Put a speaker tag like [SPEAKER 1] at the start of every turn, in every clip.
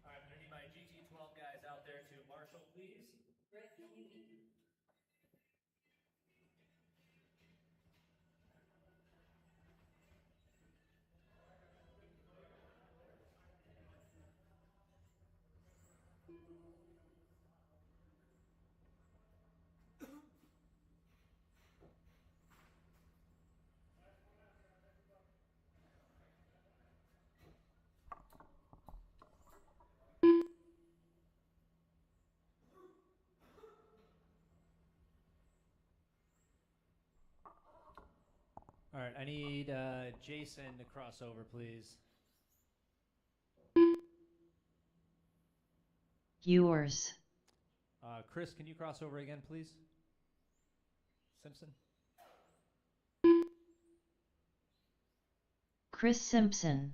[SPEAKER 1] All right, I'm going to need my GT12 guys out there to marshal, please. All right, I need Jason to cross over, please.
[SPEAKER 2] Yours.
[SPEAKER 1] Chris, can you cross over again, please? Simpson?
[SPEAKER 2] Chris Simpson.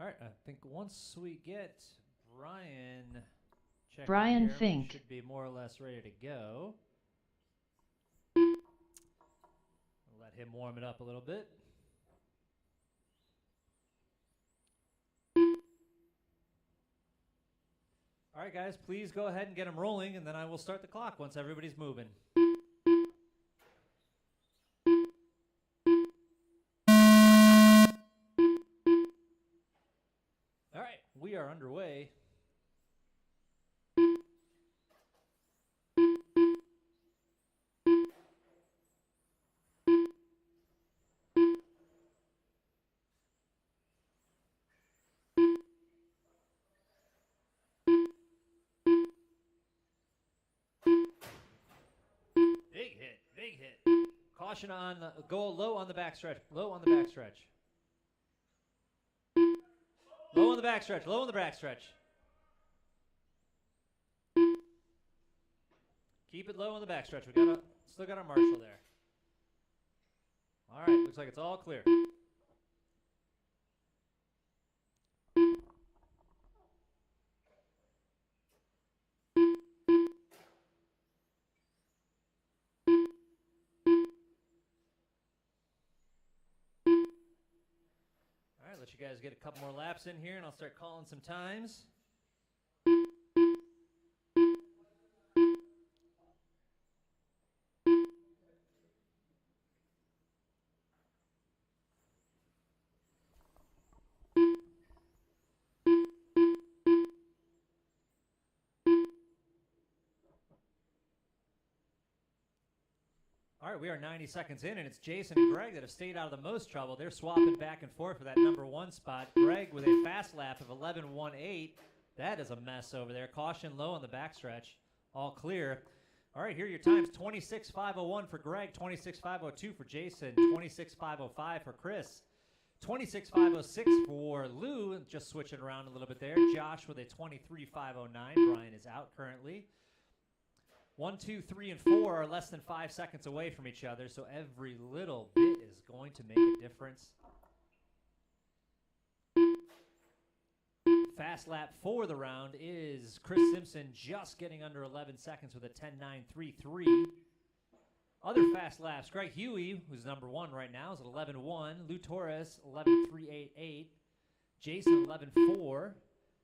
[SPEAKER 1] All right, I think once we get Brian checked
[SPEAKER 2] Brian
[SPEAKER 1] in here,
[SPEAKER 2] Fink.
[SPEAKER 1] should be more or less ready to go. I'll let him warm it up a little bit. All right, guys, please go ahead and get them rolling, and then I will start the clock once everybody's moving. All right, we are underway. Big hit, big hit. Caution on, go low on the backstretch, low on the backstretch. Low on the backstretch, low on the backstretch. Keep it low on the backstretch. We still got our marshal there. All right, looks like it's all clear. All right, let you guys get a couple more laps in here, and I'll start calling some times. All right, we are 90 seconds in, and it's Jason and Greg that have stayed out of the most trouble. They're swapping back and forth for that number one spot. Greg with a fast lap of 11.18. That is a mess over there. Caution low on the backstretch. All clear. All right, here are your times. 26.501 for Greg, 26.502 for Jason, 26.505 for Chris, 26.506 for Lou, just switching around a little bit there. Josh with a 23.509. Brian is out currently. 1, 2, 3, and 4 are less than 5 seconds away from each other, so every little bit is going to make a difference. Fast lap for the round is Chris Simpson just getting under 11 seconds with a 10.933. Other fast laps, Greg Huey, who's number one right now, is at 11.1. Lou Torres, 11.388. Jason, 11.4.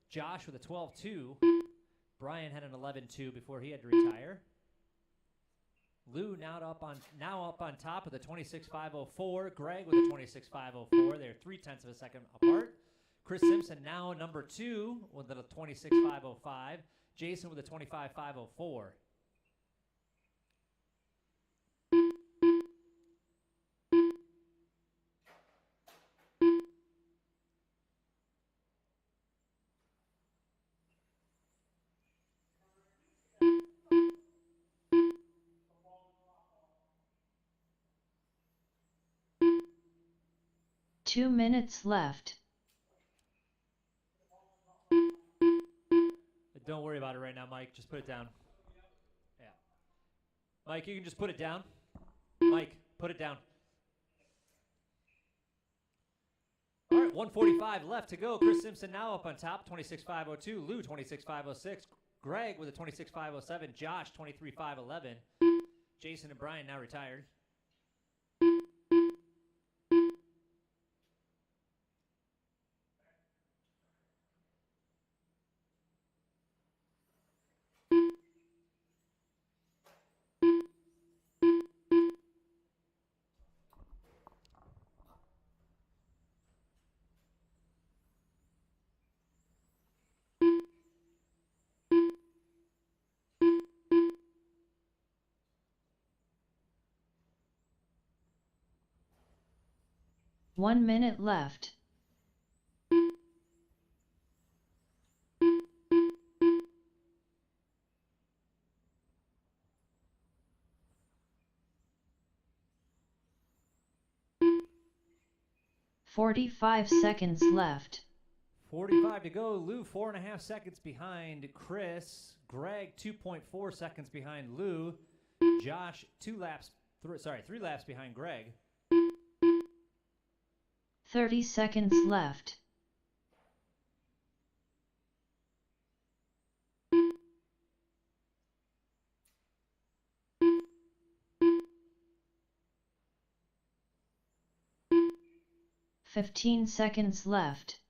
[SPEAKER 1] Josh with a 12.2. Brian had an 11.2 before he had to retire. Lou now up on top with a 26.504. Greg with a 26.504. They're 0.3 of a second apart. Chris Simpson now number two with a 26.505. Jason with a 25.504.
[SPEAKER 2] Two minutes left.
[SPEAKER 1] Don't worry about it right now, Mike. Just put it down. Yeah. Mike, you can just put it down. Mike, put it down. All right, 1:45 left to go. Chris Simpson now up on top, 26.502. Lou, 26.506. Greg with a 26.507. Josh, 23.511. Jason and Brian now retired.
[SPEAKER 2] One minute left. $45 left.
[SPEAKER 1] 45 to go. Lou, 4.5 seconds behind Chris. Greg, 2.4 seconds behind Lou. Josh, 3 laps behind Greg.
[SPEAKER 2] 30 seconds left. $15 seconds left.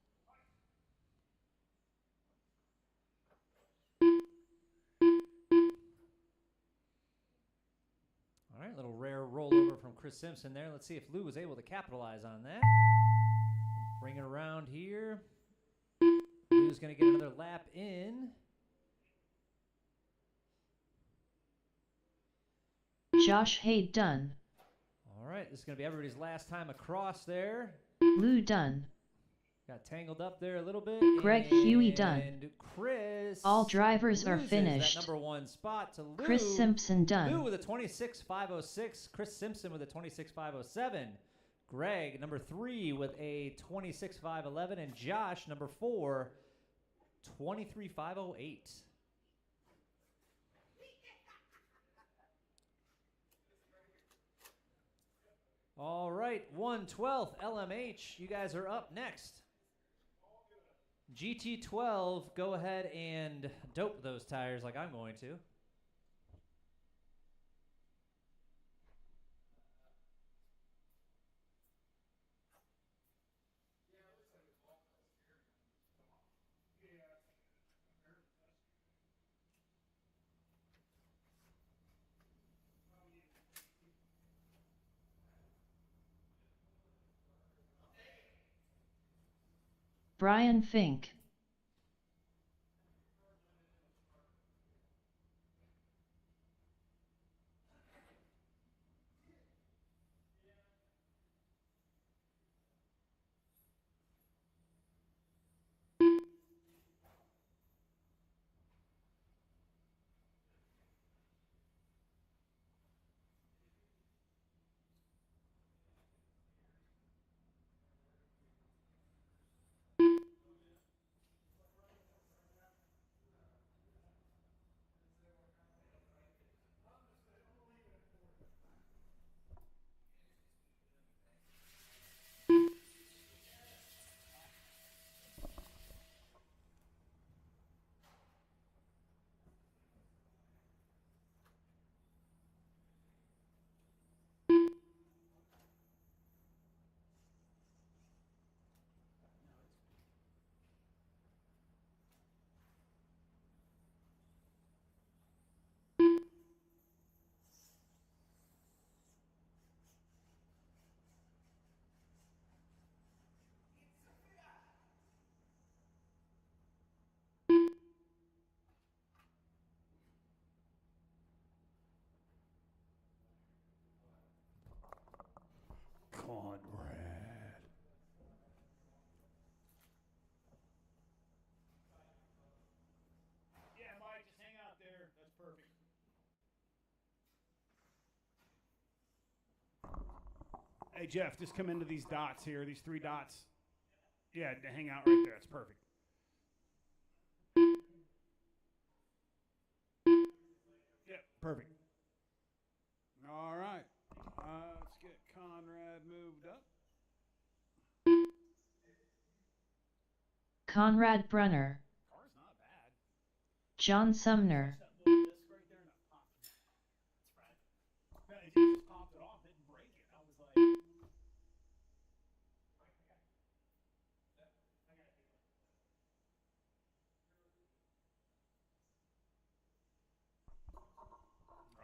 [SPEAKER 1] All right, little rare rollover from Chris Simpson there. Let's see if Lou was able to capitalize on that. Bring it around here. Lou's going to get another lap in.
[SPEAKER 2] Josh Haid done.
[SPEAKER 1] All right, this is going to be everybody's last time across there.
[SPEAKER 2] Lou done.
[SPEAKER 1] Got tangled up there a little bit.
[SPEAKER 2] Greg Huey done.
[SPEAKER 1] And Chris.
[SPEAKER 2] All drivers are finished.
[SPEAKER 1] That #1 spot to Lou.
[SPEAKER 2] Chris Simpson done.
[SPEAKER 1] Lou with a 26.506. Chris Simpson with a 26.507. Greg, #3 with a 26.511. And Josh, #4, 23.508. All right, 112th LMH. You guys are up next. GT12, go ahead and dope those tires like I'm going to.
[SPEAKER 2] Brian Fink.
[SPEAKER 3] Conrad.
[SPEAKER 4] Yeah, Mike, just hang out there. That's perfect. Hey, Jeff, just come into these dots here, these 3 dots. Yeah, hang out right there. That's perfect. Perfect. All right. Let's get Conrad moved up.
[SPEAKER 2] Conrad Brunner,
[SPEAKER 4] Car's not bad.
[SPEAKER 2] John Sumner,
[SPEAKER 4] That little disc right there and it popped. That's right. No, it just popped it off. It didn't break it. I was like.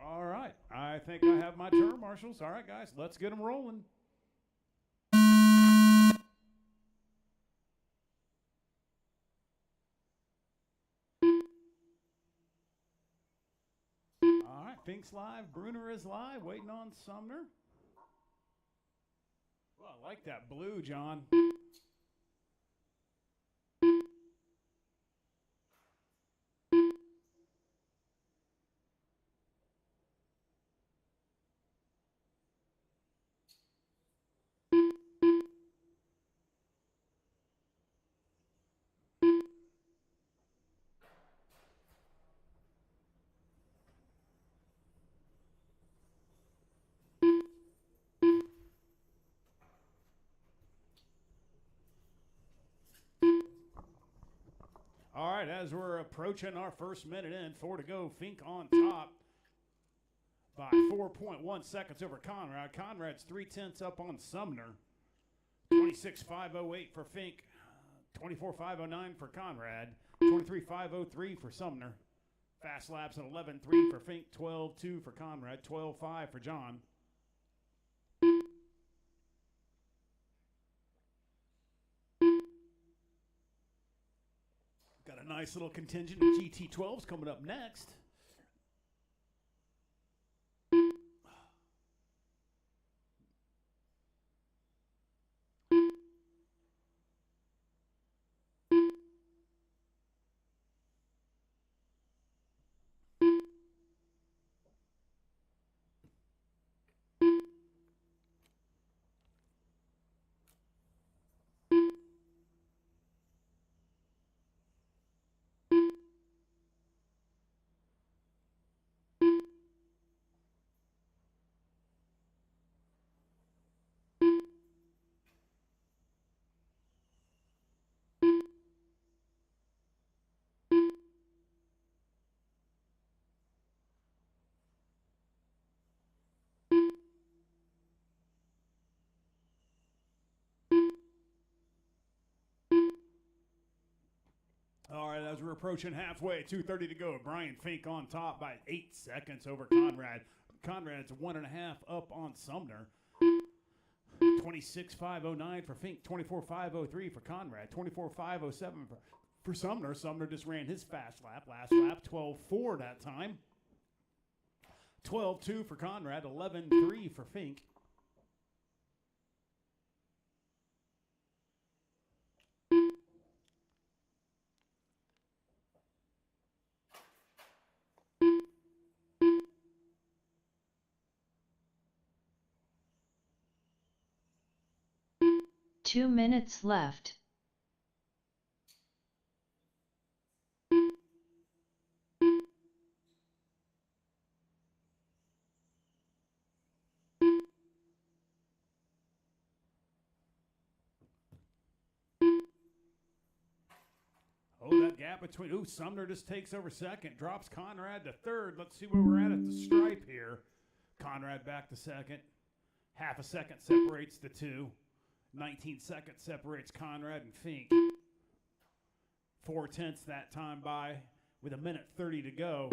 [SPEAKER 4] All right. I think I have my turn, marshals. All right, guys. Let's get them rolling. All right. Fink's live. Bruner is live. Waiting on Sumner. Well, I like that blue, John. All right, as we're approaching our first minute in, 4 to go. Fink on top by 4.1 seconds over Conrad. Conrad's 0.3 up on Sumner. 26.508 for Fink. 24.509 for Conrad. 23.503 for Sumner. Fast laps at 11.3 for Fink. 12.2 for Conrad. 12.5 for John. Got a nice little contingent of GT12s coming up next. All right, as we're approaching halfway, 2:30 to go. Brian Fink on top by 8 seconds over Conrad. Conrad's 1.5 up on Sumner. 26.509 for Fink. 24.503 for Conrad. 24.507 for Sumner. Sumner just ran his fast lap. Last lap, 12.4 that time. 12.2 for Conrad. 11.3 for Fink.
[SPEAKER 2] Two minutes left.
[SPEAKER 4] Oh, that gap between. Ooh, Sumner just takes over second. Drops Conrad to third. Let's see where we're at the stripe here. Conrad back to second. Half a second separates the two. 19 seconds separates Conrad and Fink. 4/10 that time by with 1:30 to go.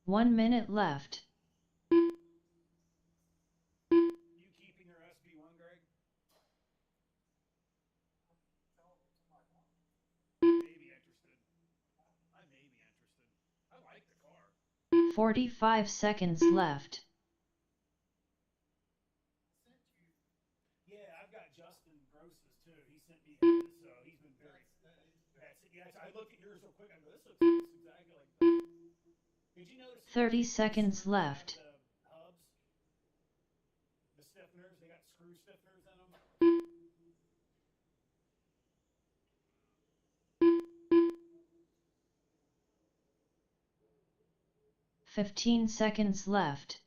[SPEAKER 2] One minute left.
[SPEAKER 4] You keeping your SB1, Greg? Maybe interested. I may be interested. I like the car.
[SPEAKER 2] 45 seconds left.
[SPEAKER 4] Yeah, I've got Justin Gross's too. He sent me his.
[SPEAKER 2] 30 seconds left.
[SPEAKER 4] The hubs, the stiffeners, they got screw stiffeners in them.
[SPEAKER 2] 15 seconds left.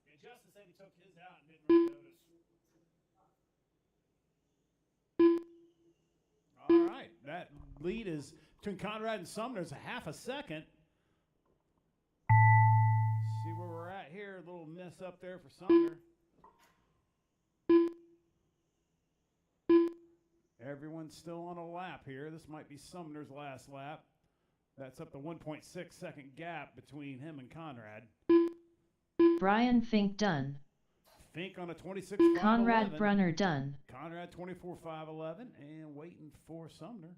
[SPEAKER 4] And Justin said he took his out and didn't really notice. All right, that lead is between Conrad and Sumner is a half a second. See where we're at here. A little miss up there for Sumner. Everyone's still on a lap here. This might be Sumner's last lap. That's up to 1.6 second gap between him and Conrad.
[SPEAKER 2] Brian Fink done.
[SPEAKER 4] Fink on a 26.511.
[SPEAKER 2] Conrad Brunner done.
[SPEAKER 4] Conrad 24.511 and waiting for Sumner.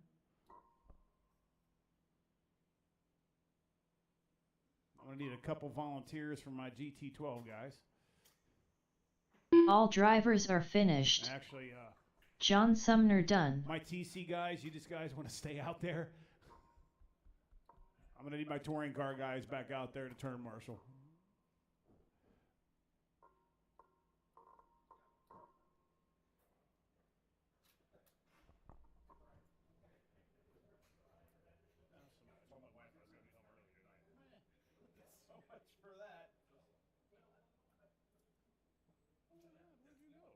[SPEAKER 4] I'm going to need a couple volunteers from my GT12 guys.
[SPEAKER 2] All drivers are finished.
[SPEAKER 4] Actually,
[SPEAKER 2] John Sumner done.
[SPEAKER 4] my TC guys, you just guys want to stay out there? I'm going to need my touring car guys back out there to turn marshal. So much for that. Where'd you go?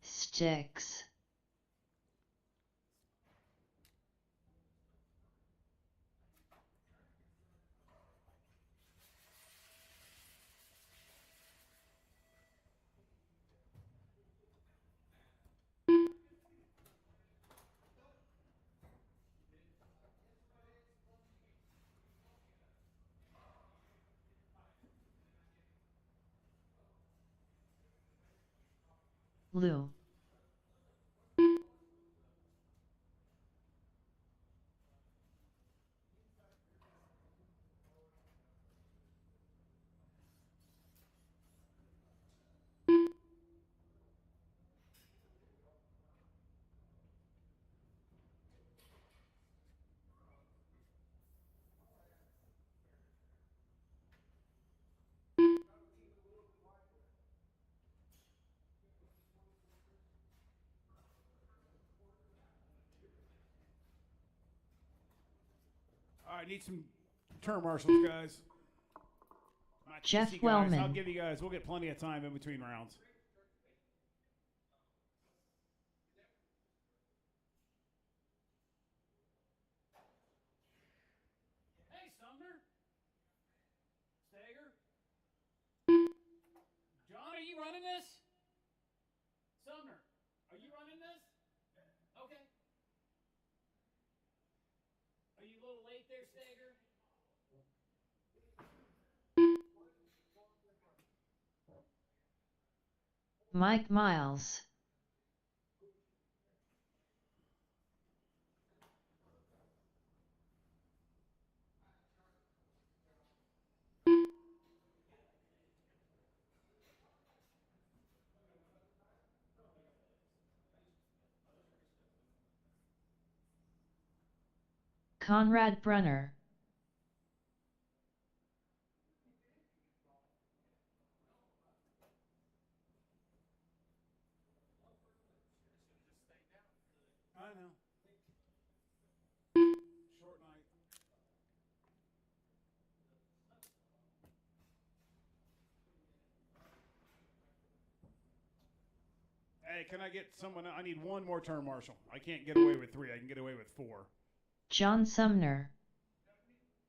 [SPEAKER 2] Sticks. Lou.
[SPEAKER 4] All right, need some turn marshals, guys. My
[SPEAKER 2] Jeff
[SPEAKER 4] TC guys,
[SPEAKER 2] Wellman.
[SPEAKER 4] I'll give you guys, we'll get plenty of time in between rounds. Hey, Sumner. Stager. John, are you running this? Sumner, are you running this? Okay. Are you a little late there, Stager?
[SPEAKER 2] Mike Miles. Conrad Brunner.
[SPEAKER 4] I know. Short night. Hey, can I get someone? I need one more turn marshal. I can't get away with 3. I can get away with 4.
[SPEAKER 2] John Sumner.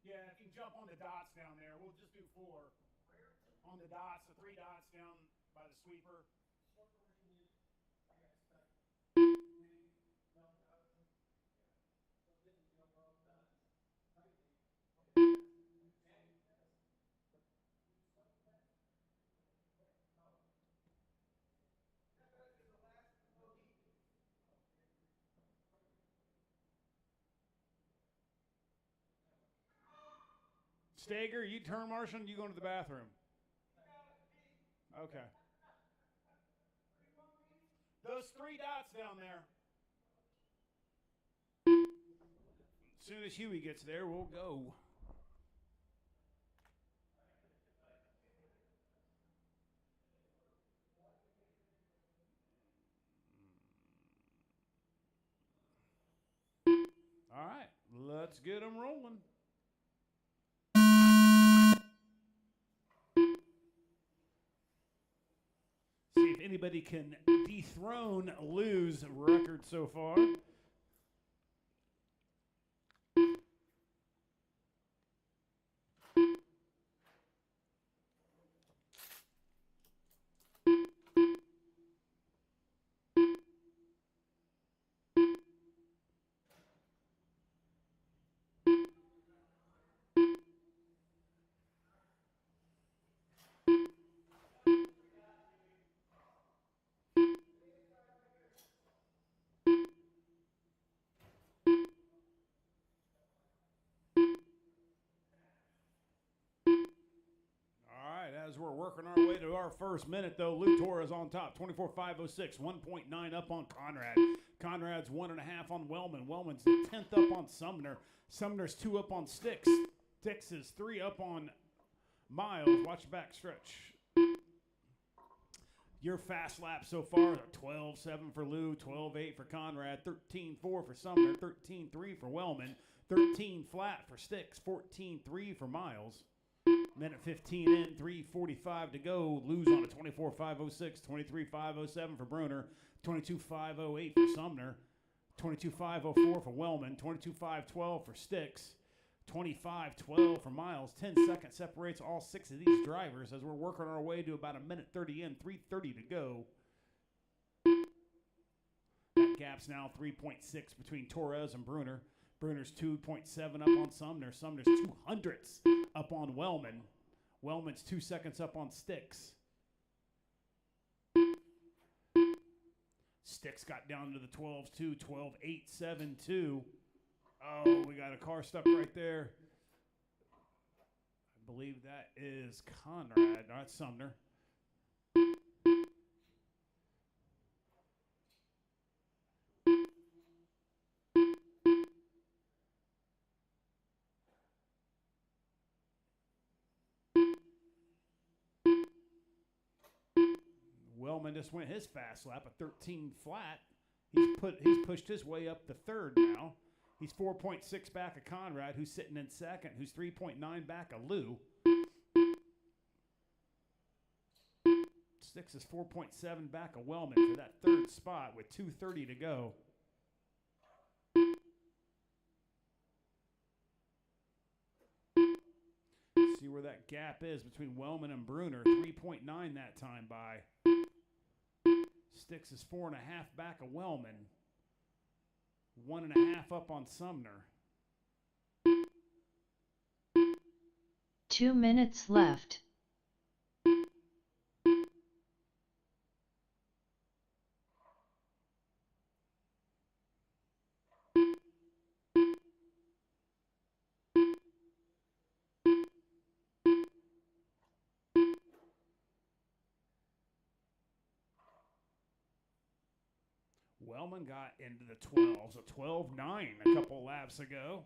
[SPEAKER 4] Yeah, if you can jump on the dots down there, we'll just do 4. On the dots, the 3 dots down by the sweeper. Stager, you turn marshal, you going to the bathroom. Okay. Those 3 dots down there. As soon as Huey gets there, we'll go. All right, let's get them rolling. See if anybody can dethrone Lou's record so far. As we're working our way to our first minute, though, Lou Torres on top, 24.506, 1.9 up on Conrad. Conrad's 1.5 on Wellman. Wellman's 10th up on Sumner. Sumner's 2 up on Sticks. Sticks is 3 up on Miles. Watch the back stretch. Your fast lap so far, 12.7 for Lou, 12.8 for Conrad, 13.4 for Sumner, 13.3 for Wellman, 13 flat for Sticks, 14.3 for Miles. Minute 15 in, 3:45 to go. Lou's on a 24.506, 23.507 for Bruner, 22.508 for Sumner, 22.504 for Wellman, 22.512 for Sticks, 25.12 for Miles. 10 seconds separates all 6 of these drivers as we're working our way to about a minute 30 in, 3:30 to go. That gap's now 3.6 between Torres and Bruner. Bruner's 2.7 up on Sumner. Sumner's 200ths up on Wellman. Wellman's 2 seconds up on Sticks. Sticks got down to the 12s too, 12.8, 7.2. Oh, we got a car stuck right there. I believe that is Conrad. No, that's Sumner. Wellman just went his fast lap, a 13 flat. He's pushed his way up the third now. He's 4.6 back of Conrad, who's sitting in second, who's 3.9 back of Lou. Sticks is 4.7 back of Wellman for that third spot with 2:30 to go. See where that gap is between Wellman and Bruner. 3.9 that time by. Sticks is 4.5 back of Wellman. 1.5 up on Sumner.
[SPEAKER 2] 2 minutes left.
[SPEAKER 4] Wellman got into the 12s, a 12.9 a couple laps ago.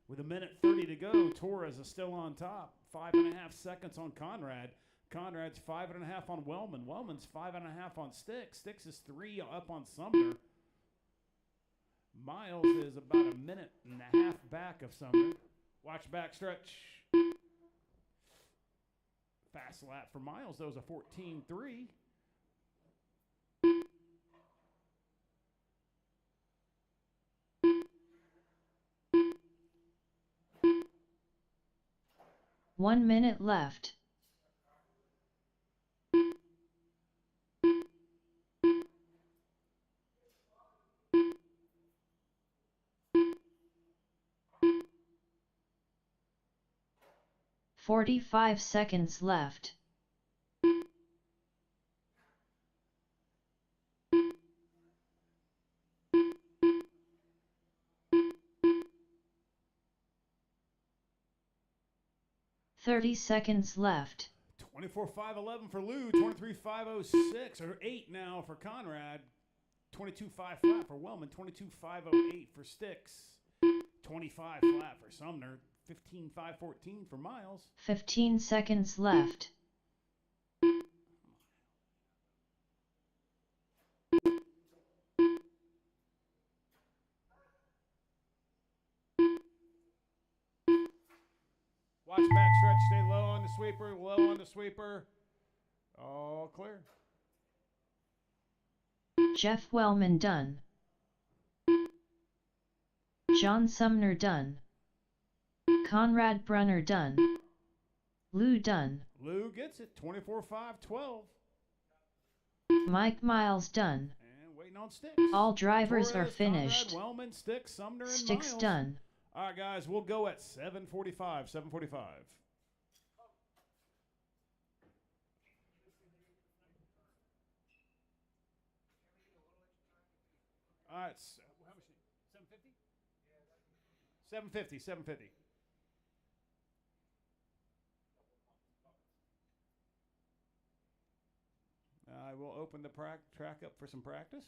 [SPEAKER 4] With a minute 30 to go, Torres is still on top. 5.5 seconds on Conrad. Conrad's 5.5 on Wellman. Wellman's 5.5 on Sticks. Sticks is 3 up on Sumner. Miles is about a minute and a half back of Sumner. Watch back stretch. Fast lap for Miles, though, is a 14.3.
[SPEAKER 2] One minute left. "45 seconds left. 30 seconds left.
[SPEAKER 4] 24.511 for Lou, 23.506 or 8 now for Conrad, 22.5 flat for Wellman, 22.508 for Sticks, 25 flat for Sumner, 15.514 for Miles.
[SPEAKER 2] 15 seconds left.
[SPEAKER 4] Watch backstretch, stay low on the sweeper, low on the sweeper. All clear.
[SPEAKER 2] Jeff Wellman done. John Sumner done. Conrad Brunner done. Lou done.
[SPEAKER 4] Lou gets it, 24.512.
[SPEAKER 2] Mike Miles done.
[SPEAKER 4] And waiting on Sticks.
[SPEAKER 2] All drivers
[SPEAKER 4] Torres,
[SPEAKER 2] are finished.
[SPEAKER 4] Conrad, Wellman, Sticks, Sumner, and
[SPEAKER 2] Sticks
[SPEAKER 4] Miles.
[SPEAKER 2] done.
[SPEAKER 4] All right, guys, we'll go at 7:45. 7:45. All right, so how much? 750. 750. 750. I will open the track up for some practice.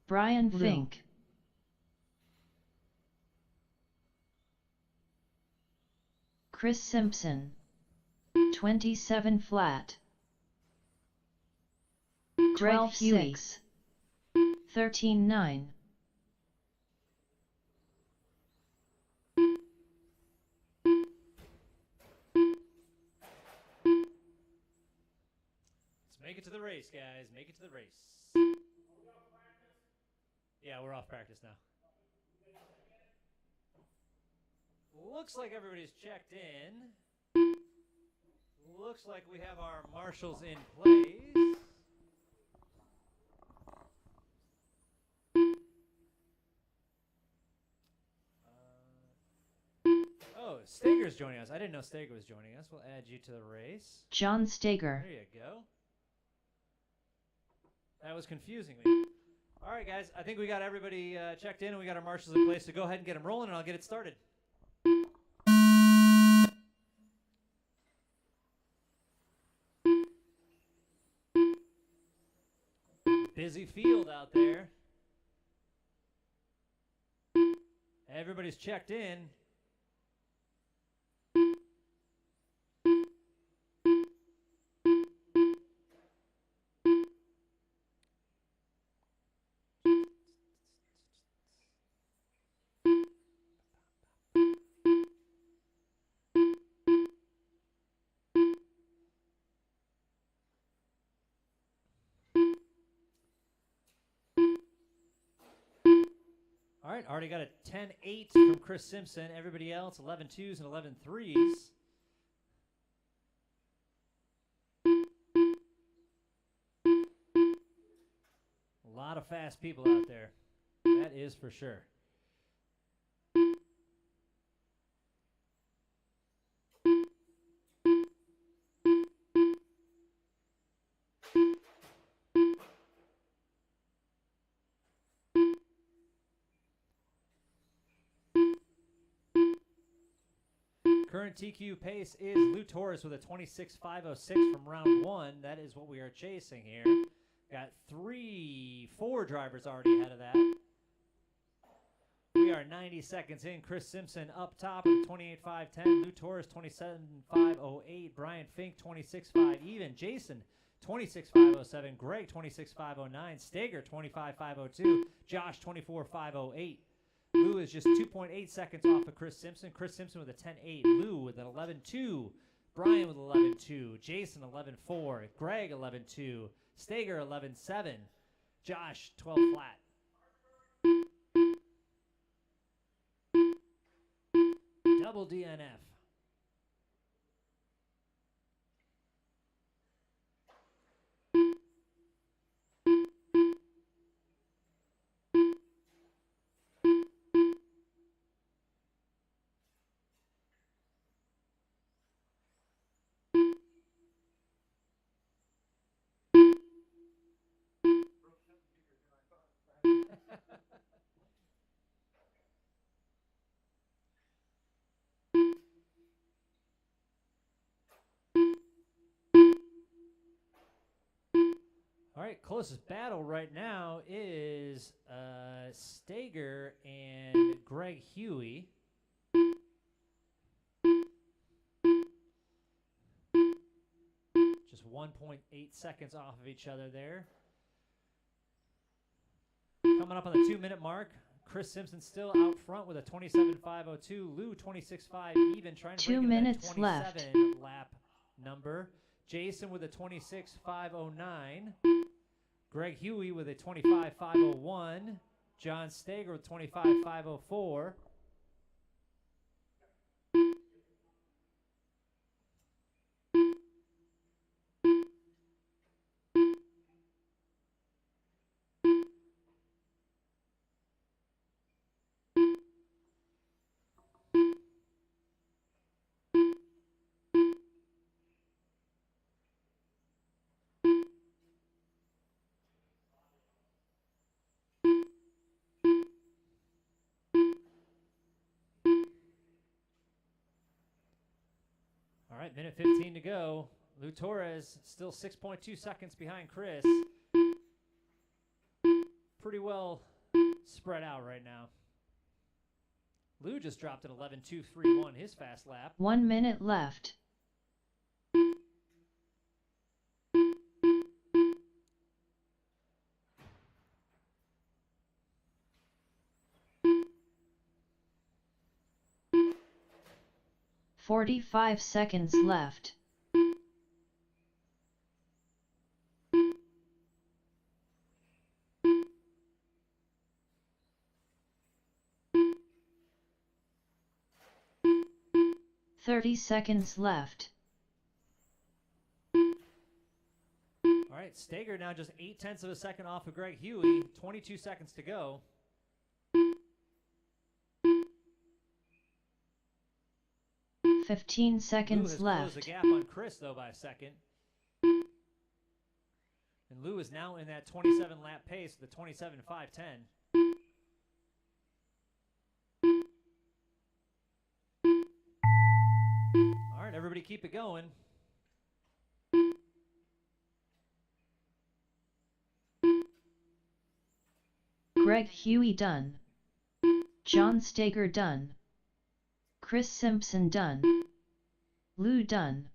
[SPEAKER 2] Brian
[SPEAKER 3] Blue.
[SPEAKER 2] Fink. Chris Simpson. 27 flat. Greg
[SPEAKER 3] 12
[SPEAKER 2] Huey.
[SPEAKER 3] 6.
[SPEAKER 2] 13-9.
[SPEAKER 1] Let's make it to the race, guys. Make it to the race. Yeah, we're off practice now. Looks like everybody's checked in. Looks like we have our marshals in place. Oh, Steger's joining us. I didn't know Steger was joining us. We'll add you to the race.
[SPEAKER 2] John Steger.
[SPEAKER 1] There you go. That was confusing me. All right, guys. I think we got everybody checked in, and we got our marshals in place. So go ahead and get them rolling, and I'll get it started. Busy field out there. Everybody's checked in. All right, already got a 10-8 from Chris Simpson. Everybody else, 11-2s and 11-3s. A lot of fast people out there. That is for sure. Current TQ pace is Lou Torres with a 26.506 from round one. That is what we are chasing here. Got 4 drivers already ahead of that. We are 90 seconds in. Chris Simpson up top with 28.510. Lou Torres 27.508. Brian Fink 26.5 even. Jason 26.507. Greg 26.509. Steger 25.502. Josh 24.508. Lou is just 2.8 seconds off of Chris Simpson. Chris Simpson with a 10.8. Lou with an 11.2. Brian with 11.2. Jason 11.4. Greg 11.2. Steger 11.7. Josh 12 flat. Double DNF. All right, closest battle right now is Steger and Greg Huey. Just 1.8 seconds off of each other there. Coming up on the 2-minute mark, Chris Simpson still out front with a 27.502. Lou 26.5 even, trying to
[SPEAKER 2] 2
[SPEAKER 1] break
[SPEAKER 2] minutes
[SPEAKER 1] that 27
[SPEAKER 2] left.
[SPEAKER 1] lap number. Jason with a 26.509. Greg Huey with a 25.501. John Steger with 25.504. All right, minute 15 to go. Lou Torres still 6.2 seconds behind Chris. pretty well spread out right now. Lou just dropped an 11.231 his fast lap.
[SPEAKER 2] 1 minute left. "45 seconds left. "30 seconds left.
[SPEAKER 1] All right, Steger now just 0.8 of a second off of Greg Huey. 22 seconds to go.
[SPEAKER 2] "15
[SPEAKER 1] Lou
[SPEAKER 2] seconds
[SPEAKER 1] has
[SPEAKER 2] left.
[SPEAKER 1] closed the gap on Chris, though, by a second. And Lou is now in that 27 lap pace with the 27.510. All right, everybody keep it going.
[SPEAKER 2] Greg Huey done. John Steger done. Chris Simpson done. Lou done.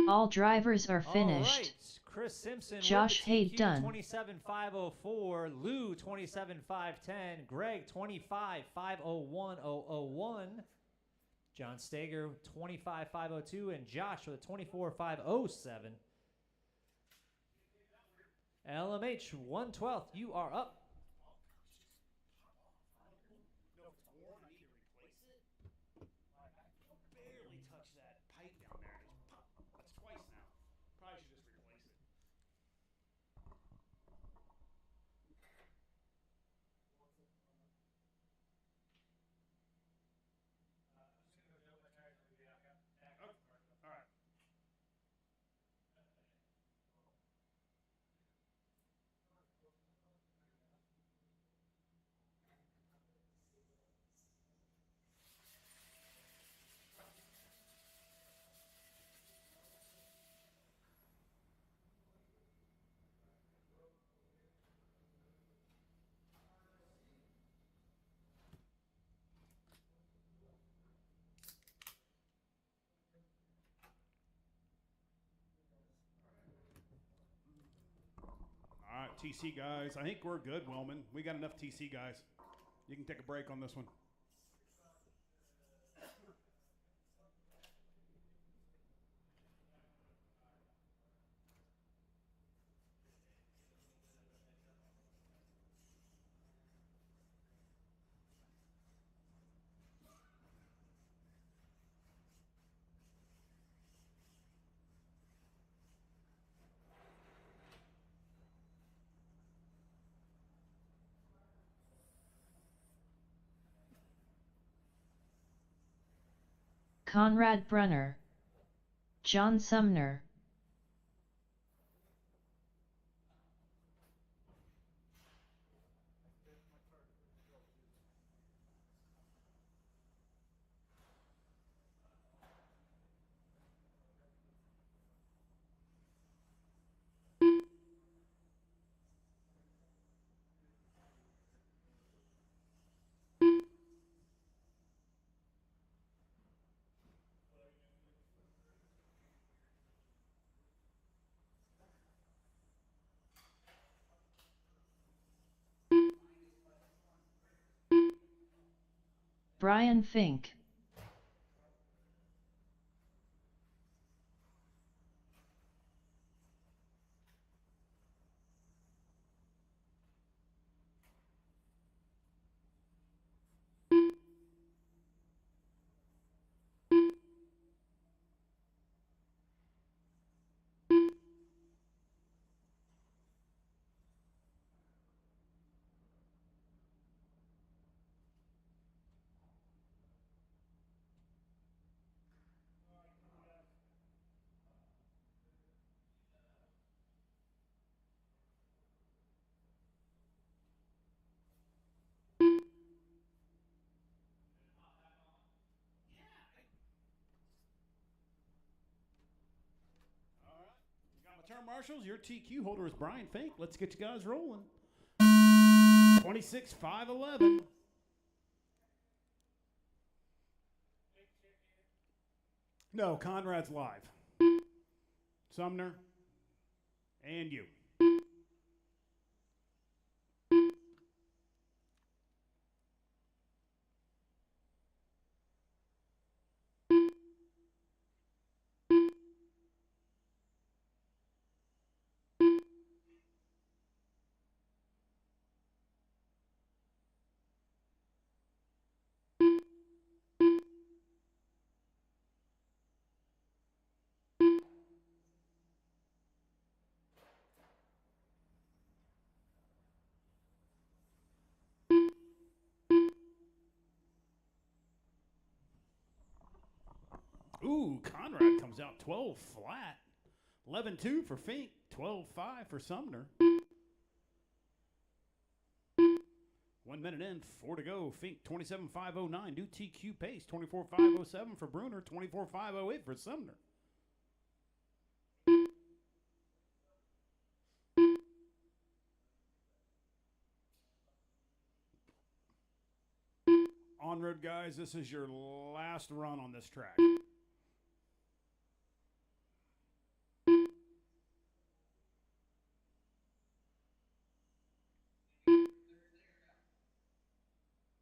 [SPEAKER 2] All drivers are finished.
[SPEAKER 1] All right, Chris Simpson
[SPEAKER 2] Josh
[SPEAKER 1] with the
[SPEAKER 2] Haid
[SPEAKER 1] TQ
[SPEAKER 2] done.
[SPEAKER 1] 27.504, Lou 27.510, Greg 25.501.001, John Steger 25.502, and Josh with a 24.507. LMH 112th, you are up.
[SPEAKER 4] Barely touch that pipe down there. That's twice now. Probably should just replace it. All right. All right, TC guys. I think we're good, Wellman. We got enough TC guys. You can take a break on this one.
[SPEAKER 2] Conrad Brunner. John Sumner. Brian Fink.
[SPEAKER 4] turn marshals. Your TQ holder is Brian Fink. Let's get you guys rolling. 26-5-11. No, Conrad's live. Sumner and you. Ooh, Conrad comes out 12 flat. 11-2 for Fink, 12-5 for Sumner. 1 minute in, 4 to go. Fink 27-5-09, new TQ pace. 24-5-07 for Bruner, 24-5-08 for Sumner. On-road guys, this is your last run on this track.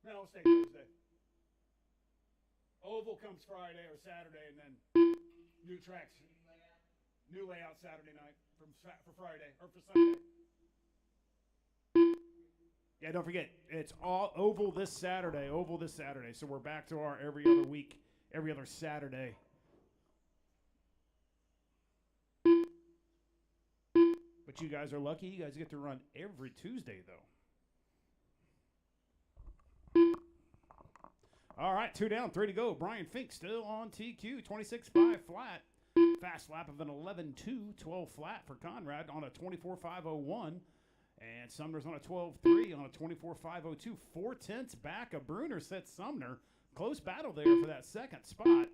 [SPEAKER 4] No, stay Thursday. Oval comes Friday or Saturday, and then new tracks, new layout Saturday night for Friday or for Sunday. Yeah, don't forget, it's all Oval this Saturday. Oval this Saturday. So we're back to our every other week, every other Saturday. But you guys are lucky. You guys get to run every Tuesday, though. All right, 2 down, 3 to go. Brian Fink still on TQ, 26-5 flat. Fast lap of an 11-2, 12 flat for Conrad on a 24-5-01. And Sumner's on a 12-3 on a 24-5-02. 4/10 back of Bruner sets Sumner. Close battle there for that second spot.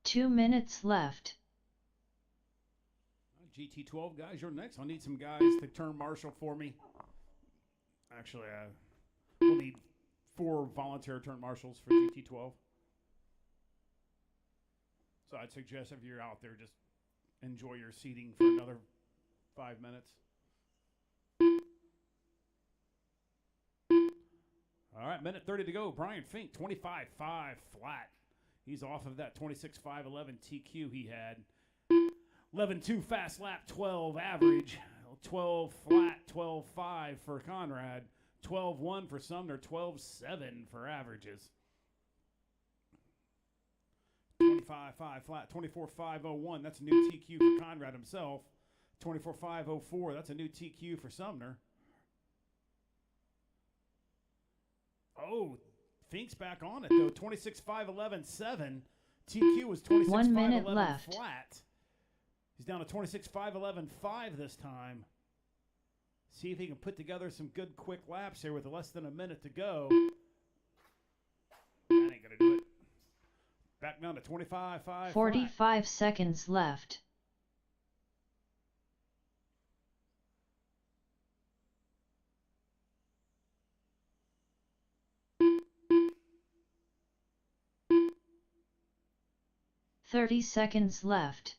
[SPEAKER 2] Two minutes left.
[SPEAKER 4] GT12 guys, you're next. I'll need some guys to turn marshal for me. Actually, we'll need 4 volunteer turn marshals for GT12. So I'd suggest if you're out there, just enjoy your seating for another 5 minutes. All right, minute 30 to go. Brian Fink, 25-5 flat. He's off of that 26-5-11 TQ he had. 11-2 fast lap, 12 average. 12 flat, 12-5 for Conrad. 12-1 for Sumner, 12-7 for averages. 25-5 flat, 24-5-01. That's a new TQ for Conrad himself. 24-5-04. That's a new TQ for Sumner. Oh, Fink's back on it, though. 26-5-11-7. TQ was
[SPEAKER 2] 1 minute
[SPEAKER 4] 26-5-11
[SPEAKER 2] left.
[SPEAKER 4] flat. He's down to 26-5-11-5 this time. See if he can put together some good quick laps here with less than a minute to go. That ain't going to do it. Back down to 25-5.
[SPEAKER 2] 45 seconds left. Thirty seconds left.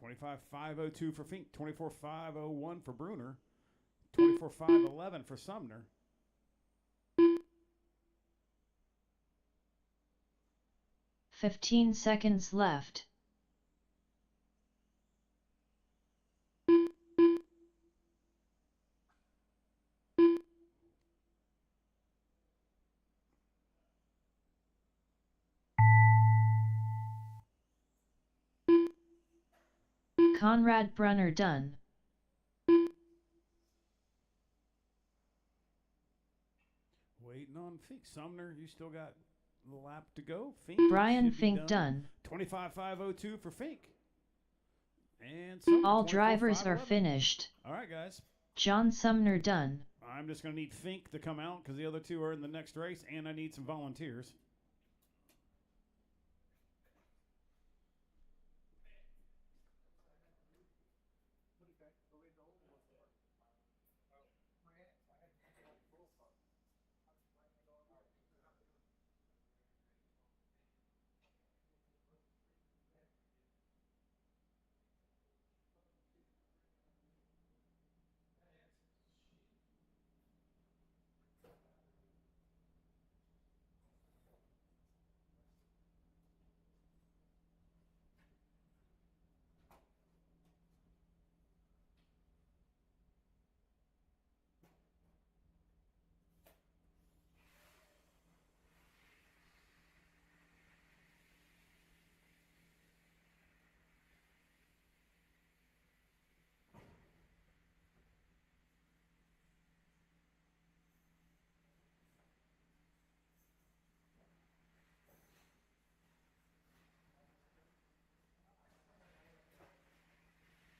[SPEAKER 4] 25-5-02 for Fink. 24-5-01 for Bruner. 24-5-11 for Sumner.
[SPEAKER 2] Fifteen seconds left. Conrad Brunner done.
[SPEAKER 4] Waiting on Fink. Sumner, you still got a lap to go. Fink
[SPEAKER 2] Brian
[SPEAKER 4] should be
[SPEAKER 2] Fink done.
[SPEAKER 4] 25.502 for Fink. And Sumner,
[SPEAKER 2] All drivers are
[SPEAKER 4] 24.511.
[SPEAKER 2] finished.
[SPEAKER 4] All right, guys.
[SPEAKER 2] John Sumner done.
[SPEAKER 4] I'm just going to need Fink to come out because the other two are in the next race, and I need some volunteers.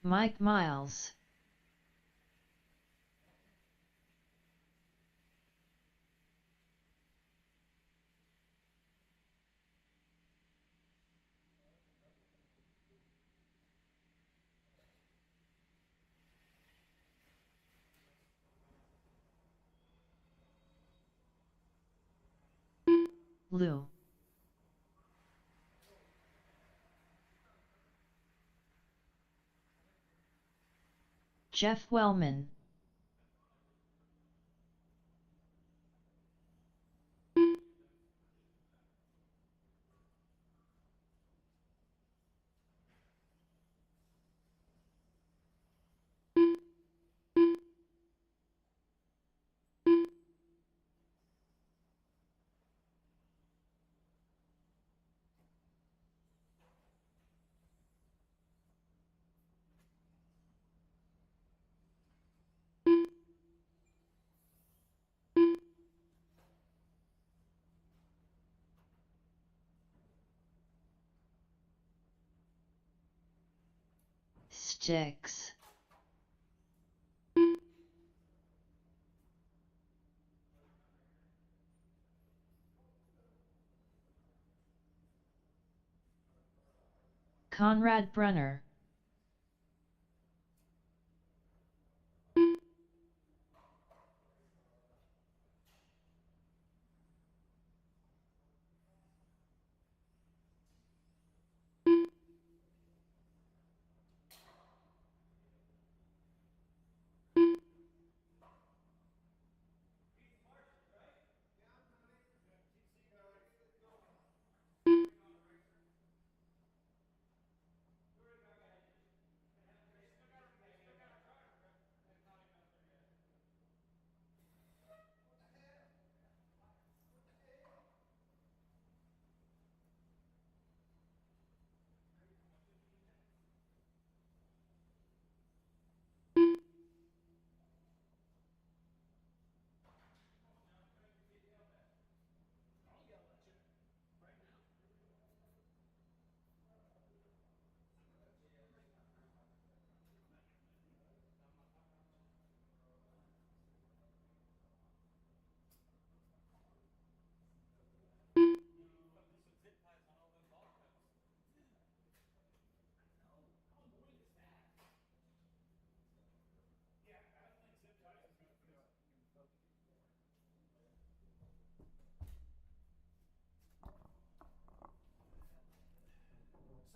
[SPEAKER 2] Mike Miles. Lou. Jeff Wellman. Sticks. Conrad Brunner.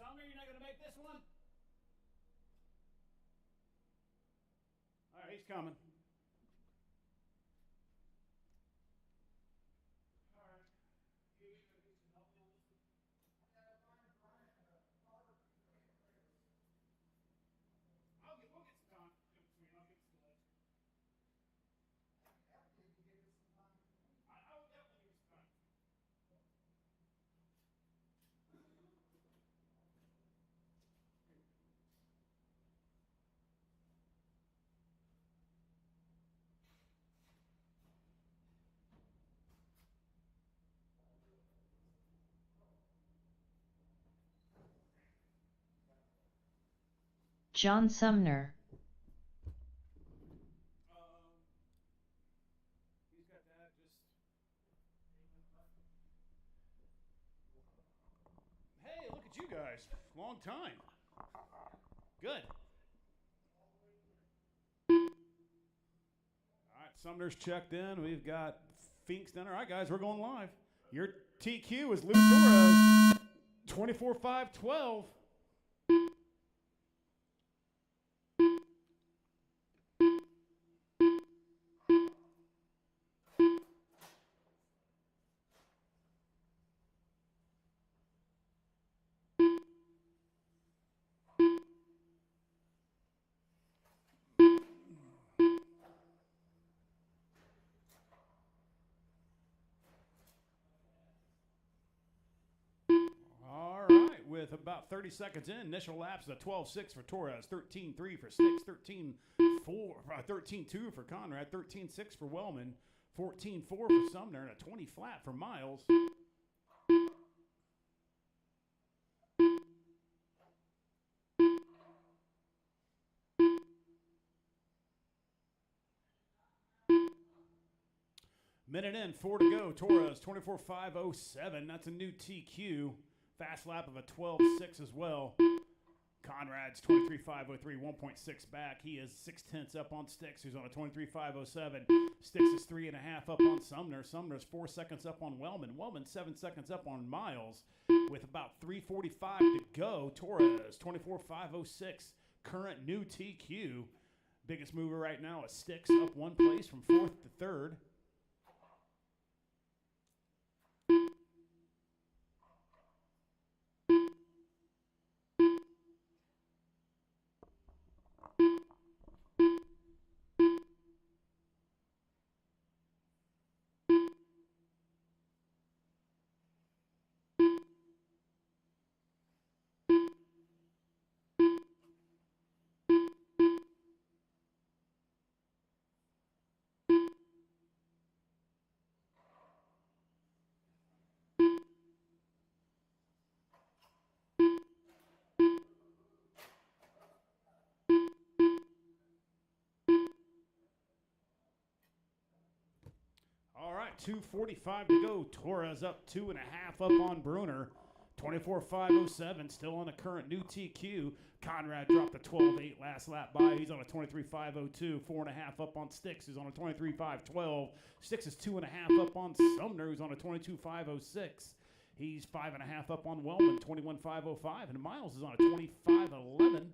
[SPEAKER 4] Sumner, you're not going to make this one? All right, he's coming. We'll get some time in between. I'll give some legs. I will definitely give some time.
[SPEAKER 2] John Sumner.
[SPEAKER 4] He's got that just. Hey, look at you guys. Long time. Good. All right, Sumner's checked in. We've got Finks done. All right, guys, we're going live. Your TQ is Lou Torres, 24-5-12. All right, with about 30 seconds in, initial laps a 12.6 for Torres, 13.3 for Sticks, 13.2 for Conrad, 13.6 for Wellman, 14.4 for Sumner, and a 20 flat for Miles. Minute in, 4 to go. Torres, 24.507. That's a new TQ. Fast lap of a 12.6 as well. Conrad's 23.503, 1.6 back. He is 0.6 up on Sticks, who's on a 23.507. Sticks is 3.5 up on Sumner. Sumner's 4 seconds up on Wellman. Wellman 7 seconds up on Miles. With about 3:45 to go, Torres, 24.506. Current new TQ. Biggest mover right now is Sticks, up 1 place from 4th to 3rd. All right, 2:45 to go. Torres up 2.5 up on Bruner. 24.507, still on the current new TQ. Conrad dropped a 12.8 last lap by. He's on a 23.502. 4.5 up on Sticks, who's on a 23.512. Sticks is 2.5 up on Sumner, who's on a 22.506. He's 5.5 up on Wellman, 21.505. And Miles is on a 25.11.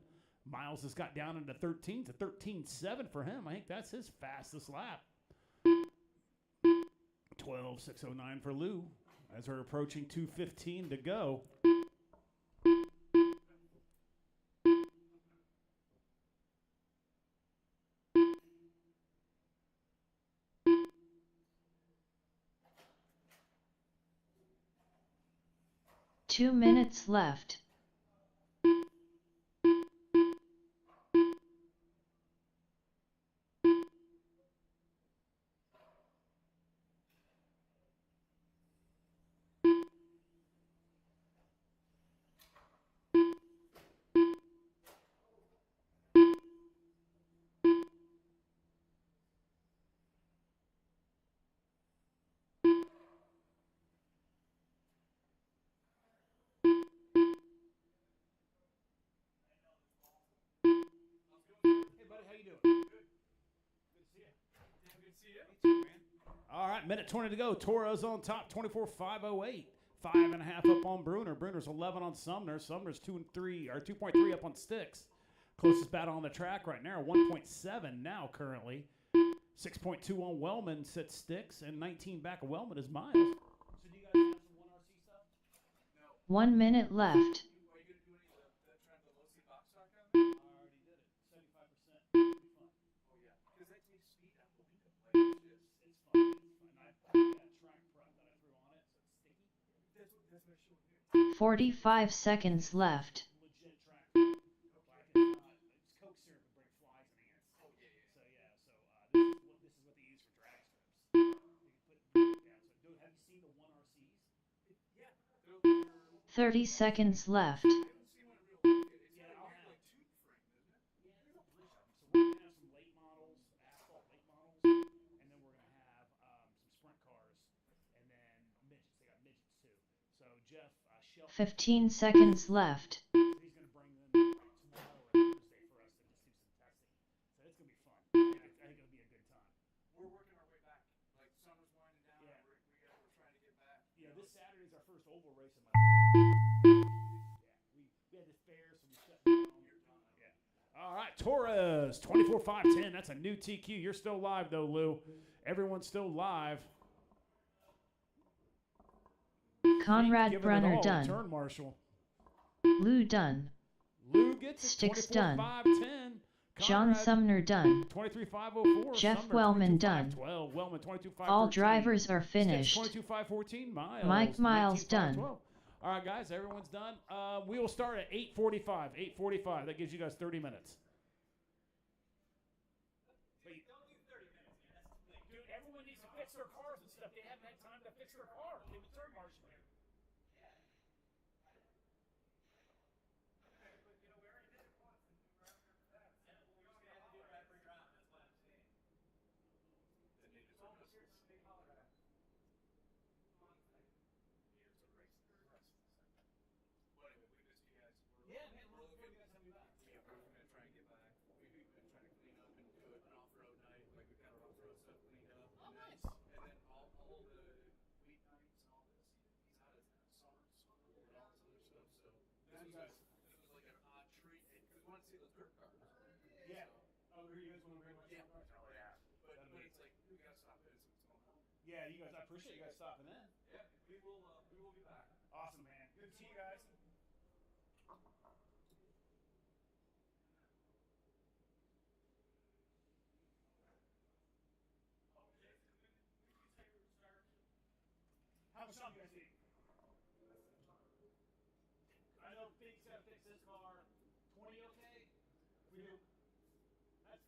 [SPEAKER 4] Miles has got down into 13 to 13.7 for him. I think that's his fastest lap. 12.609 for Lou as we're approaching 2:15 to go.
[SPEAKER 2] Two minutes left.
[SPEAKER 4] All right, minute 20 to go. Torres on top, 24.508. 5.5 up on Bruner. Bruner's 11 on Sumner. Sumner's 2.3 up on Sticks. Closest battle on the track right now, 1.7 now currently. 6.2 on Wellman sits Sticks, and 19 back of Wellman is Miles. So do you guys have some 1RC stuff?
[SPEAKER 2] 1 minute left.
[SPEAKER 4] I already did it. 75%. It's fine. I put that track prep that I threw on it, so it's sticky.
[SPEAKER 2] 45 seconds left.
[SPEAKER 4] Legit track prep. It's Coke syrup to bring flies in ants. So this is what they use for drag strips. So have you seen the 1RCs? Yeah.
[SPEAKER 2] 30 seconds left.
[SPEAKER 4] Jeff Shelton.
[SPEAKER 2] 15 seconds left.
[SPEAKER 4] So he's going to bring them tomorrow or Thursday for us to just do some testing. So it's going to be fun. I think it'll be a good time.
[SPEAKER 5] We're working our way back. Like summer's winding down.
[SPEAKER 4] Yeah.
[SPEAKER 5] We're trying to get back.
[SPEAKER 4] Yeah, this Saturday's our first oval race in my life. Yeah, we had this fair, so we shut down. Yeah. All right, Torres, 24.510. That's a new TQ. You're still live, though, Lou. Everyone's still live.
[SPEAKER 2] Conrad
[SPEAKER 4] Giving it
[SPEAKER 2] Brunner
[SPEAKER 4] all.
[SPEAKER 2] done.
[SPEAKER 4] Turn marshal.
[SPEAKER 2] Lou done.
[SPEAKER 4] Lou gets it.
[SPEAKER 2] Sticks done.
[SPEAKER 4] 24.510.
[SPEAKER 2] John Sumner done.
[SPEAKER 4] 23.504.
[SPEAKER 2] Jeff
[SPEAKER 4] Sumner,
[SPEAKER 2] Wellman done.
[SPEAKER 4] 22.512. Wellman 22.513.
[SPEAKER 2] All drivers are finished.
[SPEAKER 4] 22.514. Miles.
[SPEAKER 2] Mike Miles
[SPEAKER 4] 19.512.
[SPEAKER 2] done.
[SPEAKER 4] All right, guys, everyone's done. We will start at 8:45. 8:45. That gives you guys 30 minutes.
[SPEAKER 1] Don't do 30 minutes, man. That's too late.
[SPEAKER 4] Dude, everyone needs to fix their cars and stuff. They haven't had time to fix their car. They have a turn marshal here.
[SPEAKER 1] Yeah, man. We're looking forward to having you back.
[SPEAKER 5] Yeah, we're going to try and get back. We've been trying to clean up and do an off-road night. Like we've got our off-road stuff cleaned up.
[SPEAKER 1] Oh, nice.
[SPEAKER 5] And then all the week nights and all this. He's out of summer and all this other stuff. So this was like an odd treat because we wanted to see those dirt cars.
[SPEAKER 4] Yeah. Oh, you guys want to bring my
[SPEAKER 5] Yeah.
[SPEAKER 4] cars? Oh, yeah.
[SPEAKER 5] But it's like we gotta stop it. It's what's going on.
[SPEAKER 4] Yeah, you guys, I appreciate you guys stopping in.
[SPEAKER 5] Yeah, we will be back.
[SPEAKER 4] Awesome, man. Good to see you guys. How much time you guys need? I know Big's got to fix this car. 20 okay? We do. That's,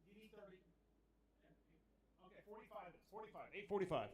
[SPEAKER 4] you need 30. Okay, 45 is 45. 8:45.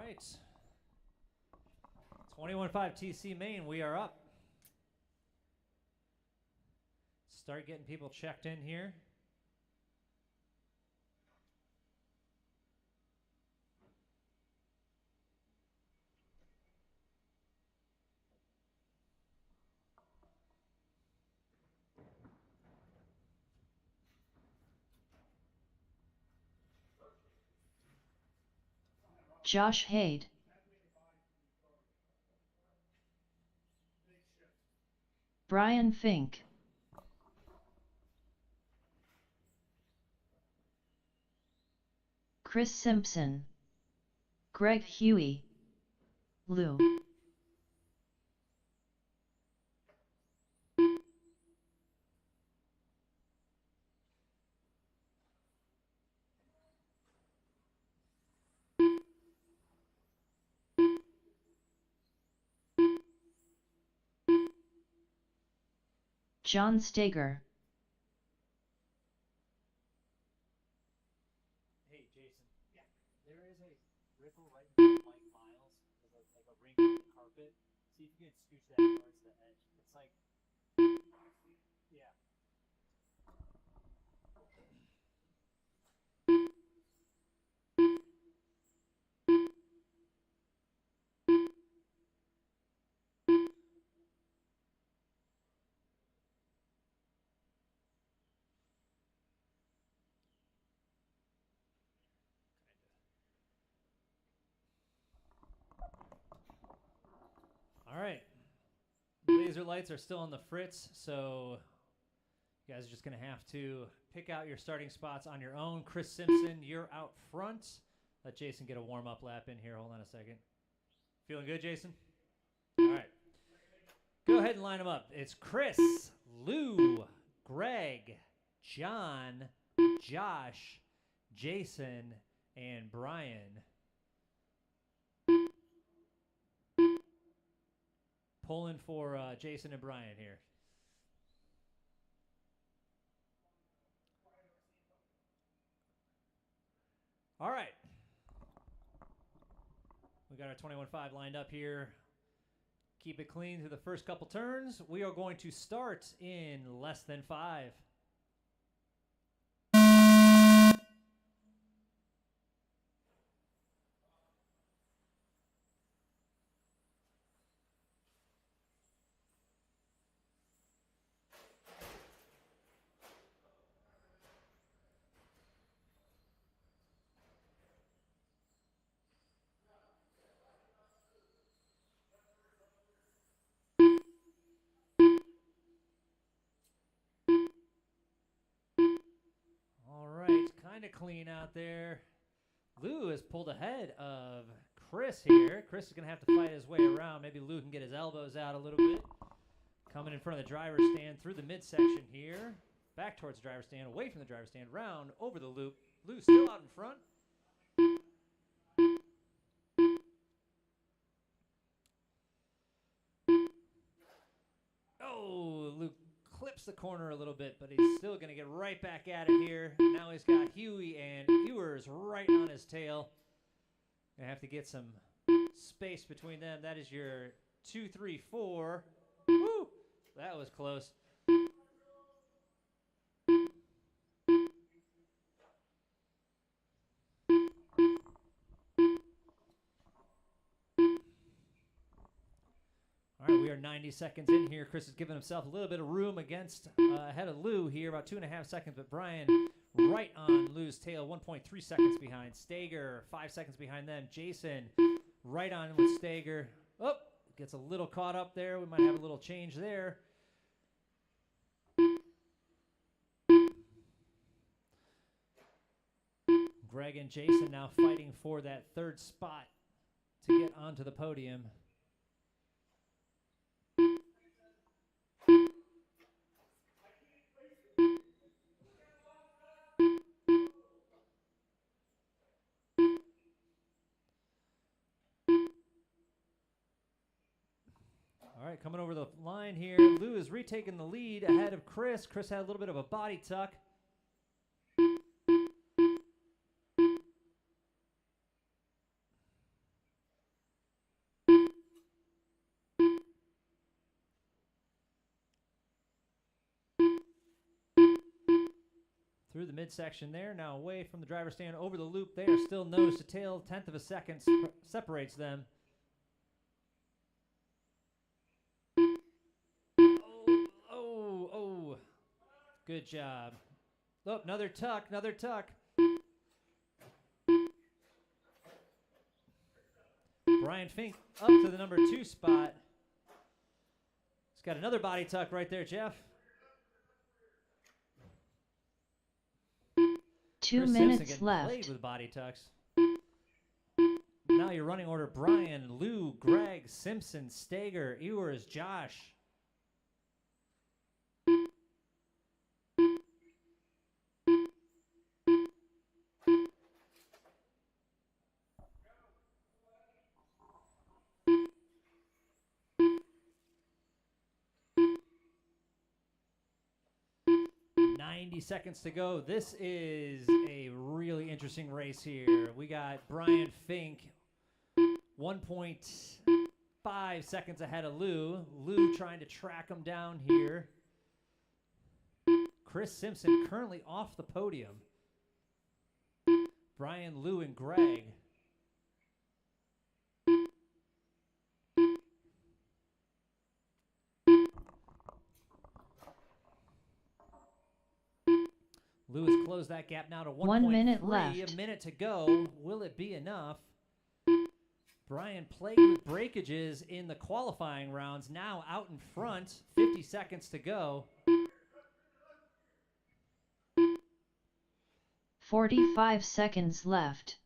[SPEAKER 1] right. 21.5 TC Main, we are up. Start getting people checked in here.
[SPEAKER 2] Josh Haid, Brian Fink, Chris Simpson, Greg Huey, Lou, John Steger,
[SPEAKER 1] Hey, Jason. Yeah. There is a ripple right in front of Mike Miles. There's like a ring on the carpet. See if you can scooch that towards the edge. It's like, yeah. All right. Laser lights are still on the fritz, so you guys are just going to have to pick out your starting spots on your own. Chris Simpson, you're out front. Let Jason get a warm-up lap in here. Hold on a second. Feeling good, Jason? All right. Go ahead and line them up. It's Chris, Lou, Greg, John, Josh, Jason, and Brian. Pulling for Jason and Brian here. All right. We got our 21.5 lined up here. Keep it clean through the first couple turns. We are going to start in less than 5. Kind of clean out there. Lou has pulled ahead of Chris here. Chris is going to have to fight his way around. Maybe Lou can get his elbows out a little bit. Coming in front of the driver's stand through the midsection here. Back towards the driver's stand, away from the driver's stand, round over the loop. Lou still out in front. Oh, Lou clips the corner a little bit, but he's still going to get right back at it here. Now he's got Huey and Ewers right on his tail. Gonna have to get some space between them. That is your 2, 3, 4. Woo! That was close. All right, we are 90 seconds in here. Chris is giving himself a little bit of room against ahead of Lou here, about 2.5 seconds. But Brian right on Lou's tail, 1.3 seconds behind. Steger 5 seconds behind them. Jason right on with Steger. Oh, gets a little caught up there. We might have a little change there. Greg and Jason now fighting for that third spot to get onto the podium. All right, coming over the line here. Lou is retaking the lead ahead of Chris. Chris had a little bit of a body tuck. Through the midsection there, now away from the driver's stand, over the loop there, still nose to tail, 1/10 of a second separates them. Oh. Good job. Oh, another tuck. Brian Fink up to the number 2 spot. He's got another body tuck right there, Jeff.
[SPEAKER 2] 2
[SPEAKER 1] Chris
[SPEAKER 2] minutes
[SPEAKER 1] Simpson
[SPEAKER 2] left.
[SPEAKER 1] played with body tucks. Now your running order: Brian, Lou, Greg, Simpson, Stager, Ewers, Josh. Seconds to go. This is a really interesting race here. We got Brian Fink 1.5 seconds ahead of Lou. Lou trying to track him down here. Chris Simpson currently off the podium. Brian, Lou, and Greg. Lewis closed that gap now to 1.3.
[SPEAKER 2] 1 minute left.
[SPEAKER 1] A minute to go. Will it be enough? Brian played with breakages in the qualifying rounds. Now out in front. 50 seconds to go.
[SPEAKER 2] 45 seconds left.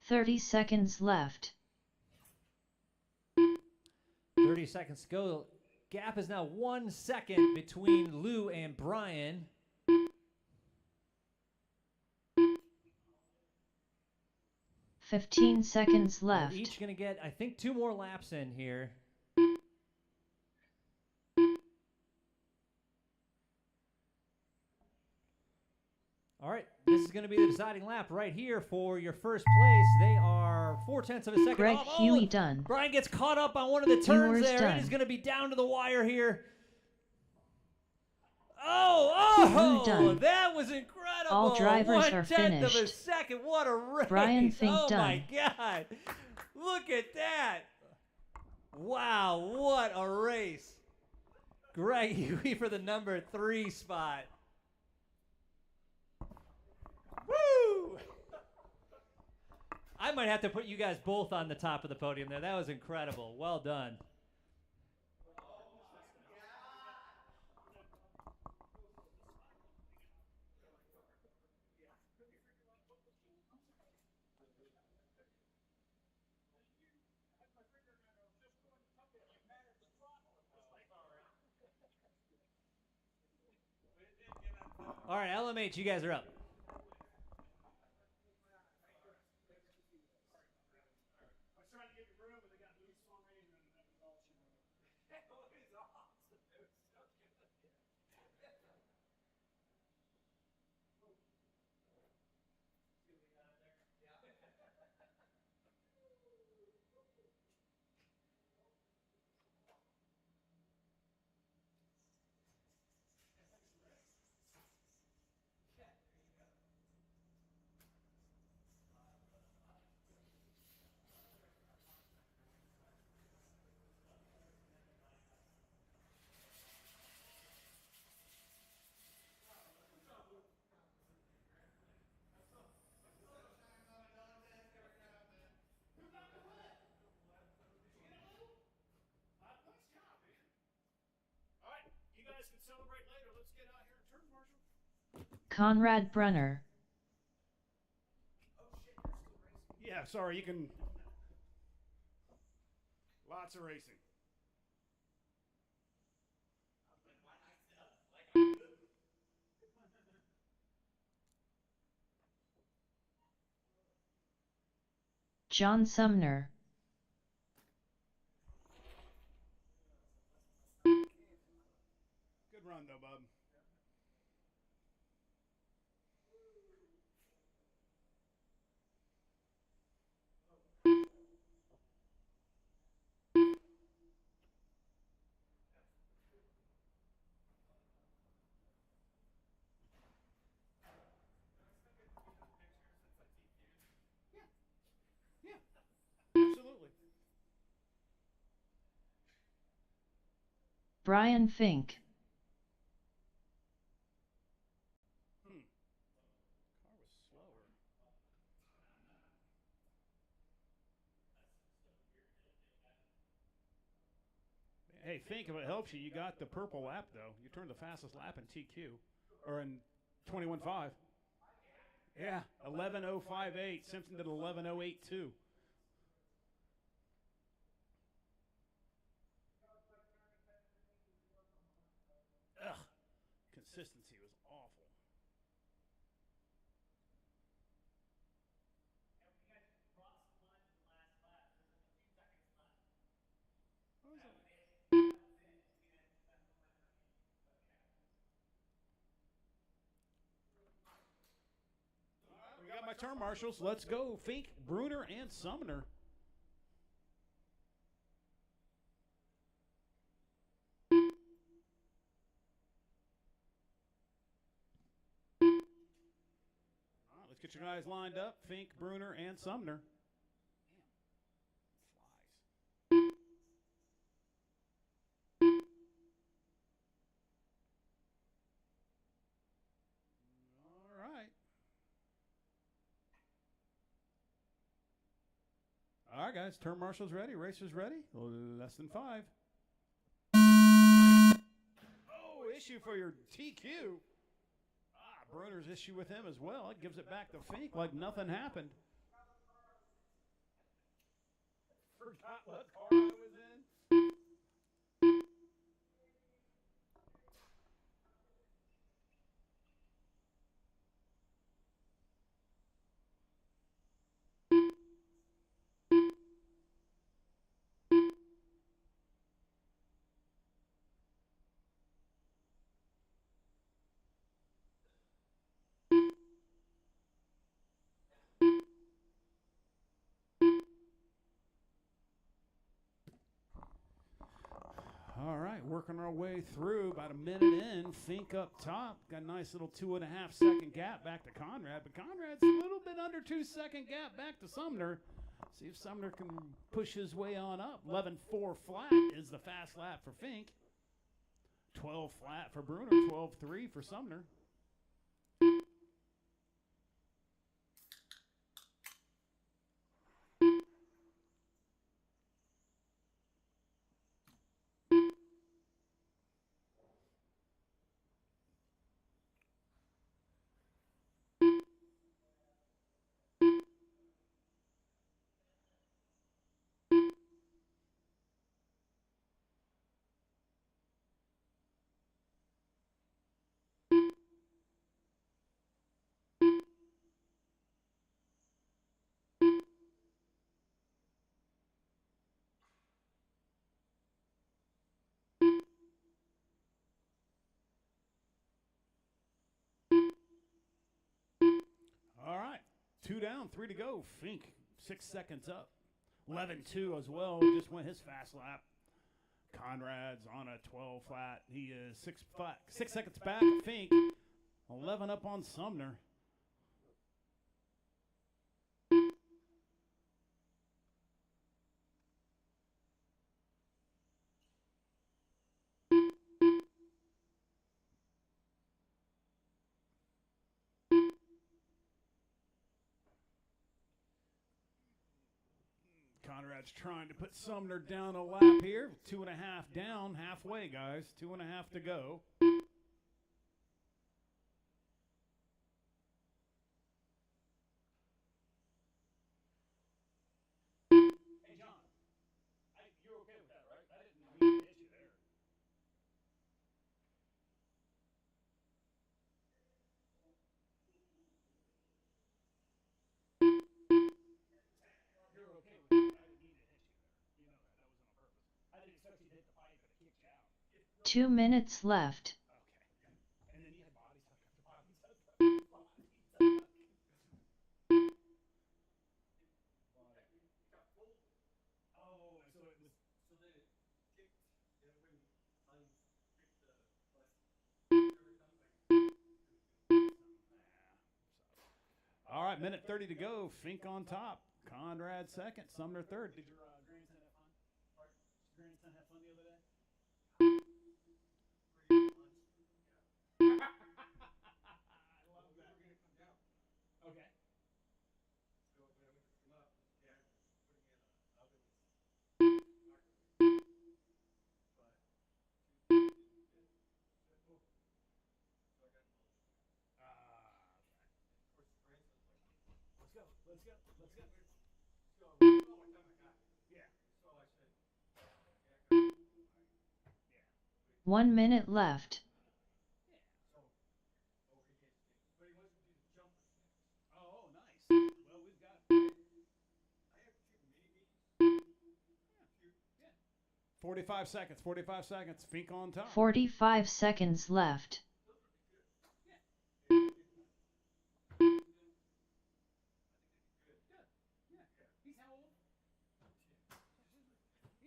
[SPEAKER 2] "30 seconds left.
[SPEAKER 1] 30 seconds to go. Gap is now 1 second between Lou and Brian.
[SPEAKER 2] "15 seconds left.
[SPEAKER 1] They're each going to get, I think, 2 more laps in here. All right, this is going to be the deciding lap right here for your first place. They are 0.4 of a second
[SPEAKER 2] Greg
[SPEAKER 1] off.
[SPEAKER 2] Huey done.
[SPEAKER 1] Brian gets caught up on one of the turns
[SPEAKER 2] Ewers
[SPEAKER 1] there.
[SPEAKER 2] done.
[SPEAKER 1] It is going to be down to the wire here.
[SPEAKER 2] Who
[SPEAKER 1] Oh,
[SPEAKER 2] done?
[SPEAKER 1] that was incredible.
[SPEAKER 2] All drivers are
[SPEAKER 1] 1/10 of a
[SPEAKER 2] finished.
[SPEAKER 1] second. What a race.
[SPEAKER 2] Brian Fink
[SPEAKER 1] oh,
[SPEAKER 2] done.
[SPEAKER 1] my God. Look at that. Wow, what a race. Greg Huey for the number 3 spot. Woo! I might have to put you guys both on the top of the podium there. That was incredible. Well done. All right, LMH, you guys are up.
[SPEAKER 2] Conrad Brunner.
[SPEAKER 4] Yeah, sorry, you can. Lots of racing.
[SPEAKER 2] John Sumner.
[SPEAKER 4] Good run, though, bub.
[SPEAKER 2] Brian Fink.
[SPEAKER 4] Car was slower. Hey, Fink, if it helps you, you got the purple lap, though. You turned the fastest lap in TQ, or in 21.5. Yeah, 11.058. Simpson did 11.082. Ugh, consistency was awful. We got my turn marshals. Let's go. Fink, Bruner, and Sumner. All right, let's get your guys lined up. Fink, Bruner, and Sumner. All right. All right, guys. Turn marshals ready. Racers ready. Less than 5. Oh, issue for your TQ. Bruner's issue with him as well. It gives it back to Fink like nothing happened. Forgot what car I was in. All right, working our way through. About a minute in, Fink up top. Got a nice little 2.5 second gap back to Conrad, but Conrad's a little bit under 2 second gap back to Sumner. See if Sumner can push his way on up. 11.4 flat is the fast lap for Fink. 12 flat for Bruner. 12.3 for Sumner. All right, 2 down, 3 to go. Fink, 6 seconds up. 11.2 as well. Just went his fast lap. Conrad's on a 12 flat. He is 6 seconds back. Fink, 11 up on Sumner. Conrad's trying to put Sumner down a lap here. 2.5 down, halfway, guys. 2.5 to go. Hey, John, you're okay with that, right? I didn't mean to hit you there. You're okay with that. I didn't mean to hit you there. You know that. That wasn't on purpose. I didn't expect you to hit the pipe, but it kicked you out.
[SPEAKER 2] 2 minutes left.
[SPEAKER 4] Okay. And then you had body tuck after body tuck after body tuck. Oh, so it was.
[SPEAKER 5] So they kicked everybody unkicked the
[SPEAKER 4] All right, minute 30 to go. Fink on top. Conrad second. Sumner third. Did your grandson have fun? Did your grandson have fun the other day? go. Let's go. Let's go. Yeah.
[SPEAKER 2] 1 minute left.
[SPEAKER 4] Oh, nice. Well, we've got. I have 45 seconds. 45 seconds. Fink on top.
[SPEAKER 2] 45 seconds left.
[SPEAKER 4] He's how old?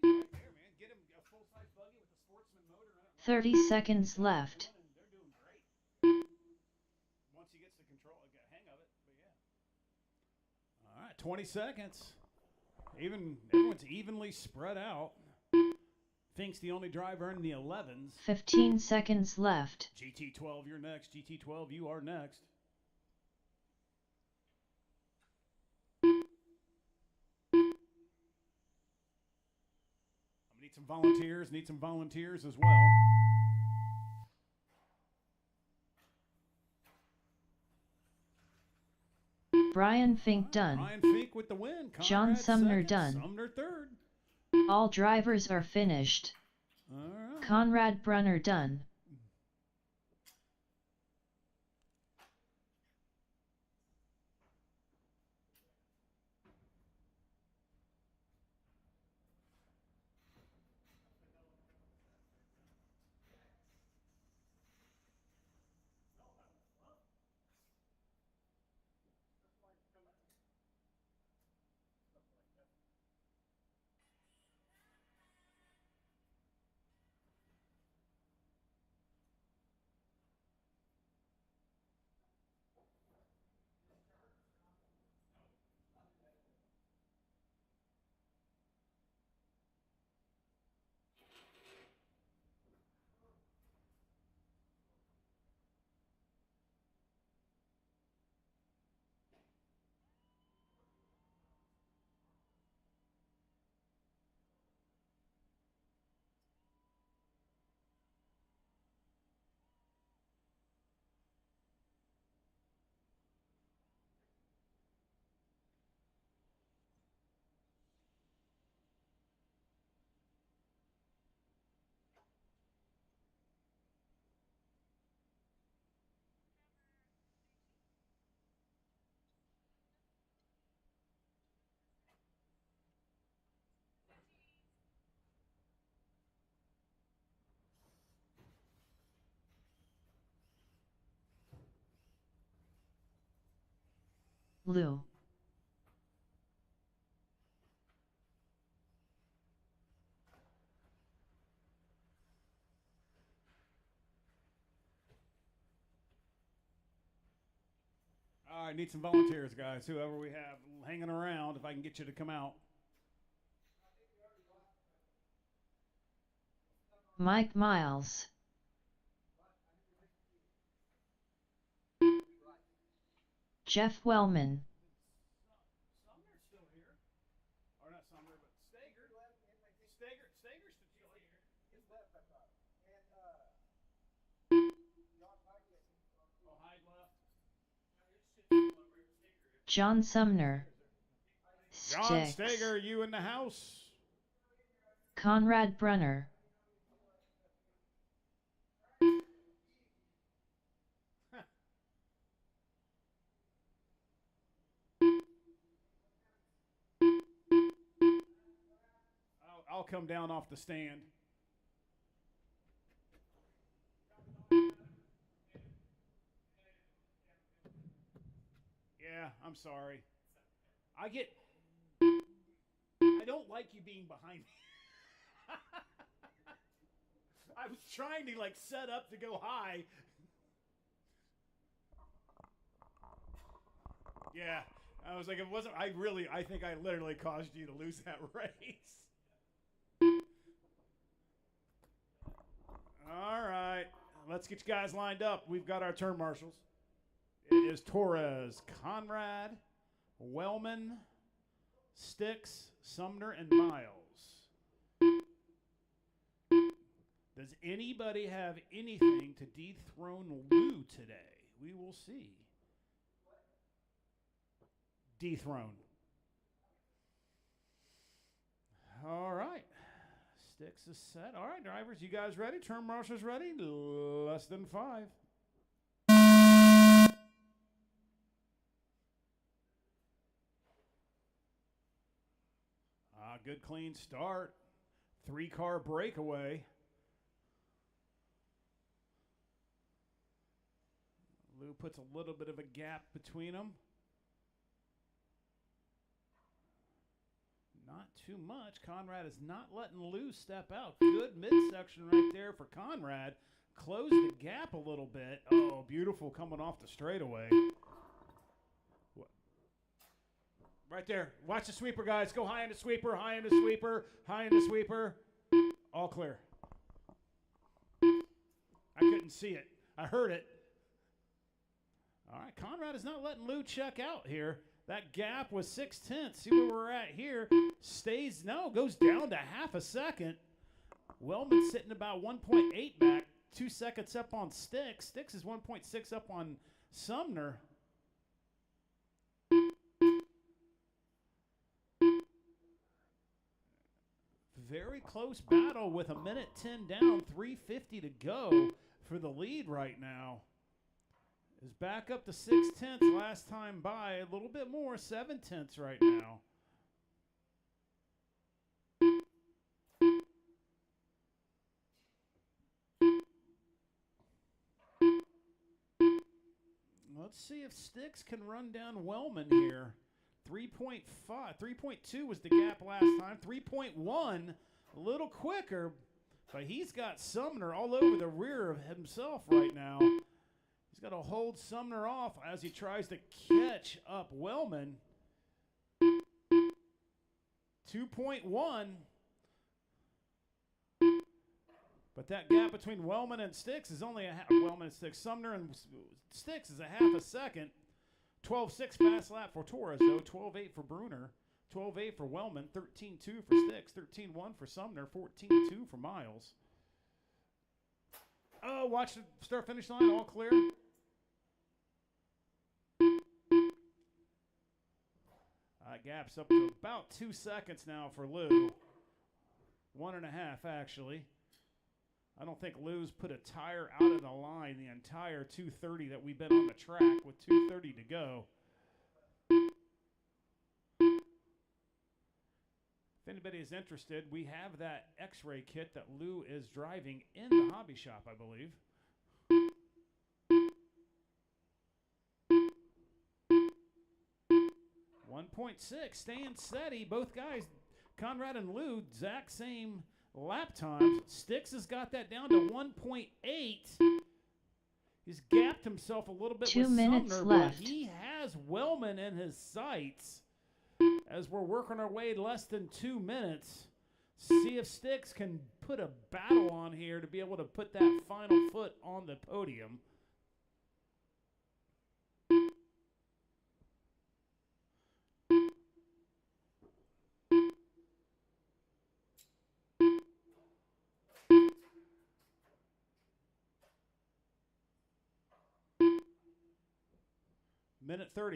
[SPEAKER 4] He's right there, man. Get him a full-size buggy with a sportsman motor.
[SPEAKER 2] 30 seconds left.
[SPEAKER 4] They're doing great. Once he gets the control, get a hang of it. But yeah. All right, 20 seconds. Everyone's evenly spread out. Fink's the only driver in the 11s.
[SPEAKER 2] 15 seconds left.
[SPEAKER 4] GT12, you're next. GT12, you are next. Need some volunteers as well.
[SPEAKER 2] Brian Fink done.
[SPEAKER 4] Brian Fink with the win. Conrad
[SPEAKER 2] John Sumner
[SPEAKER 4] second,
[SPEAKER 2] done.
[SPEAKER 4] Sumner third.
[SPEAKER 2] All drivers are finished.
[SPEAKER 4] All right.
[SPEAKER 2] Conrad Brunner done. Lou.
[SPEAKER 4] All right, need some volunteers, guys. Whoever we have hanging around, if I can get you to come out.
[SPEAKER 2] Mike Miles. Jeff Wellman.
[SPEAKER 4] Sumner's still here. Or not Sumner, but Stager. Stager's still here. His left, I thought. And, oh, Hyde left.
[SPEAKER 2] John Sumner.
[SPEAKER 4] John
[SPEAKER 2] Sticks.
[SPEAKER 4] Stager, you in the house?
[SPEAKER 2] Conrad Brunner.
[SPEAKER 4] I'll come down off the stand. Yeah, I'm sorry. I don't like you being behind me. I was trying to like set up to go high. Yeah, I was like, it wasn't. I think I literally caused you to lose that race. All right, let's get you guys lined up. We've got our turn marshals. It is Torres, Conrad, Wellman, Sticks, Sumner, and Miles. Does anybody have anything to dethrone Lou today? We will see. dethroned. All right. Sticks is set. All right, drivers, you guys ready? Turn marshals ready? Less than 5. Good clean start. 3-car breakaway. Lou puts a little bit of a gap between them. Not too much. Conrad is not letting Lou step out. Good midsection right there for Conrad. Close the gap a little bit. Oh, beautiful coming off the straightaway. Right there. Watch the sweeper, guys. Go high in the sweeper, high in the sweeper, high in the sweeper. All clear. I couldn't see it. I heard it. All right, Conrad is not letting Lou check out here. That gap was 0.6. See where we're at here. Goes down to half a second. Wellman sitting about 1.8 back. 2 seconds up on Sticks. Sticks is 1.6 up on Sumner. Very close battle with 1:10 down, 3:50 to go for the lead right now. Is back up to 0.6 last time by, a little bit more, 0.7 right now. Let's see if Sticks can run down Wellman here. 3.5, 3.2 was the gap last time. 3.1, a little quicker, but he's got Sumner all over the rear of himself right now. He's got to hold Sumner off as he tries to catch up Wellman. 2.1. But that gap between Wellman and Sticks is only Sumner and Sticks is a half a second. 12.6 fast lap for Torres, though. 12.8 for Bruner. 12.8 for Wellman. 13.2 for Sticks. 13.1 for Sumner. 14.2 for Miles. Oh, watch the start-finish line. All clear. Gap's up to about 2 seconds now for Lou. 1.5, actually. I don't think Lou's put a tire out of the line the entire 2:30 that we've been on the track with 2:30 to go. If anybody is interested, we have that X-ray kit that Lou is driving in the hobby shop, I believe. .6, staying steady. Both guys, Conrad and Lou, exact same lap times. Sticks has got that down to 1.8. He's gapped himself a little bit
[SPEAKER 2] 2
[SPEAKER 4] with
[SPEAKER 2] minutes
[SPEAKER 4] Sumner,
[SPEAKER 2] left.
[SPEAKER 4] but he has Wellman in his sights as we're working our way less than 2 minutes. See if Sticks can put a battle on here to be able to put that final foot on the podium.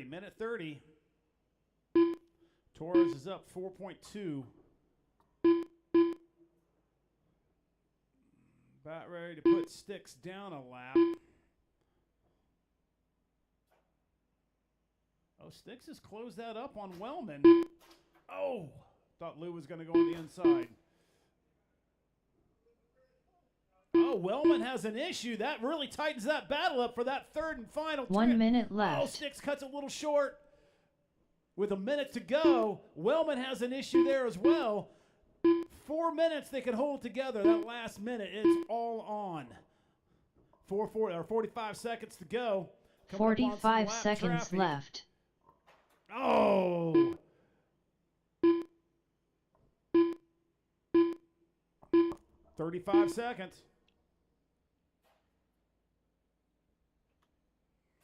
[SPEAKER 4] Minute 30. Torres is up 4.2. About ready to put Sticks down a lap. Oh, Sticks has closed that up on Wellman. Oh, thought Lou was going to go on the inside. Oh, Wellman has an issue. That really tightens that battle up for that third and final.
[SPEAKER 2] 1 minute left.
[SPEAKER 4] Oh, Sticks cuts a little short. With a minute to go, Wellman has an issue there as well. 4 minutes they could hold together. That last minute, it's all on. 45 seconds to go.
[SPEAKER 2] 45 seconds
[SPEAKER 4] traffic.
[SPEAKER 2] left.
[SPEAKER 4] Oh! $35 seconds.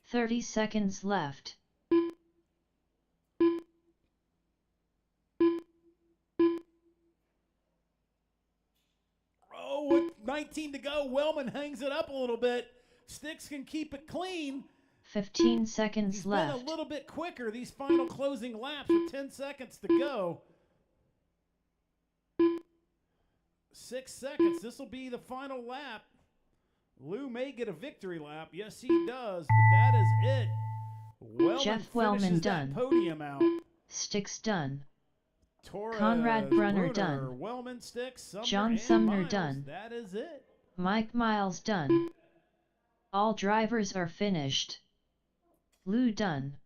[SPEAKER 2] 30 seconds left.
[SPEAKER 4] Oh, with 19 to go, Wellman hangs it up a little bit. Sticks can keep it clean.
[SPEAKER 2] 15 seconds
[SPEAKER 4] He's been
[SPEAKER 2] left.
[SPEAKER 4] a little bit quicker these final closing laps with 10 seconds to go. 6 seconds. This will be the final lap. Lou may get a victory lap. Yes, he does. But that is it. Wellman
[SPEAKER 2] Jeff Wellman
[SPEAKER 4] finishes
[SPEAKER 2] done.
[SPEAKER 4] that podium out.
[SPEAKER 2] Sticks done.
[SPEAKER 4] Torres,
[SPEAKER 2] Conrad Brunner
[SPEAKER 4] Bruner,
[SPEAKER 2] done.
[SPEAKER 4] Wellman, Sticks, Sumner,
[SPEAKER 2] John
[SPEAKER 4] and
[SPEAKER 2] Sumner
[SPEAKER 4] Miles.
[SPEAKER 2] done.
[SPEAKER 4] That is it.
[SPEAKER 2] Mike Miles done. All drivers are finished. Lou done.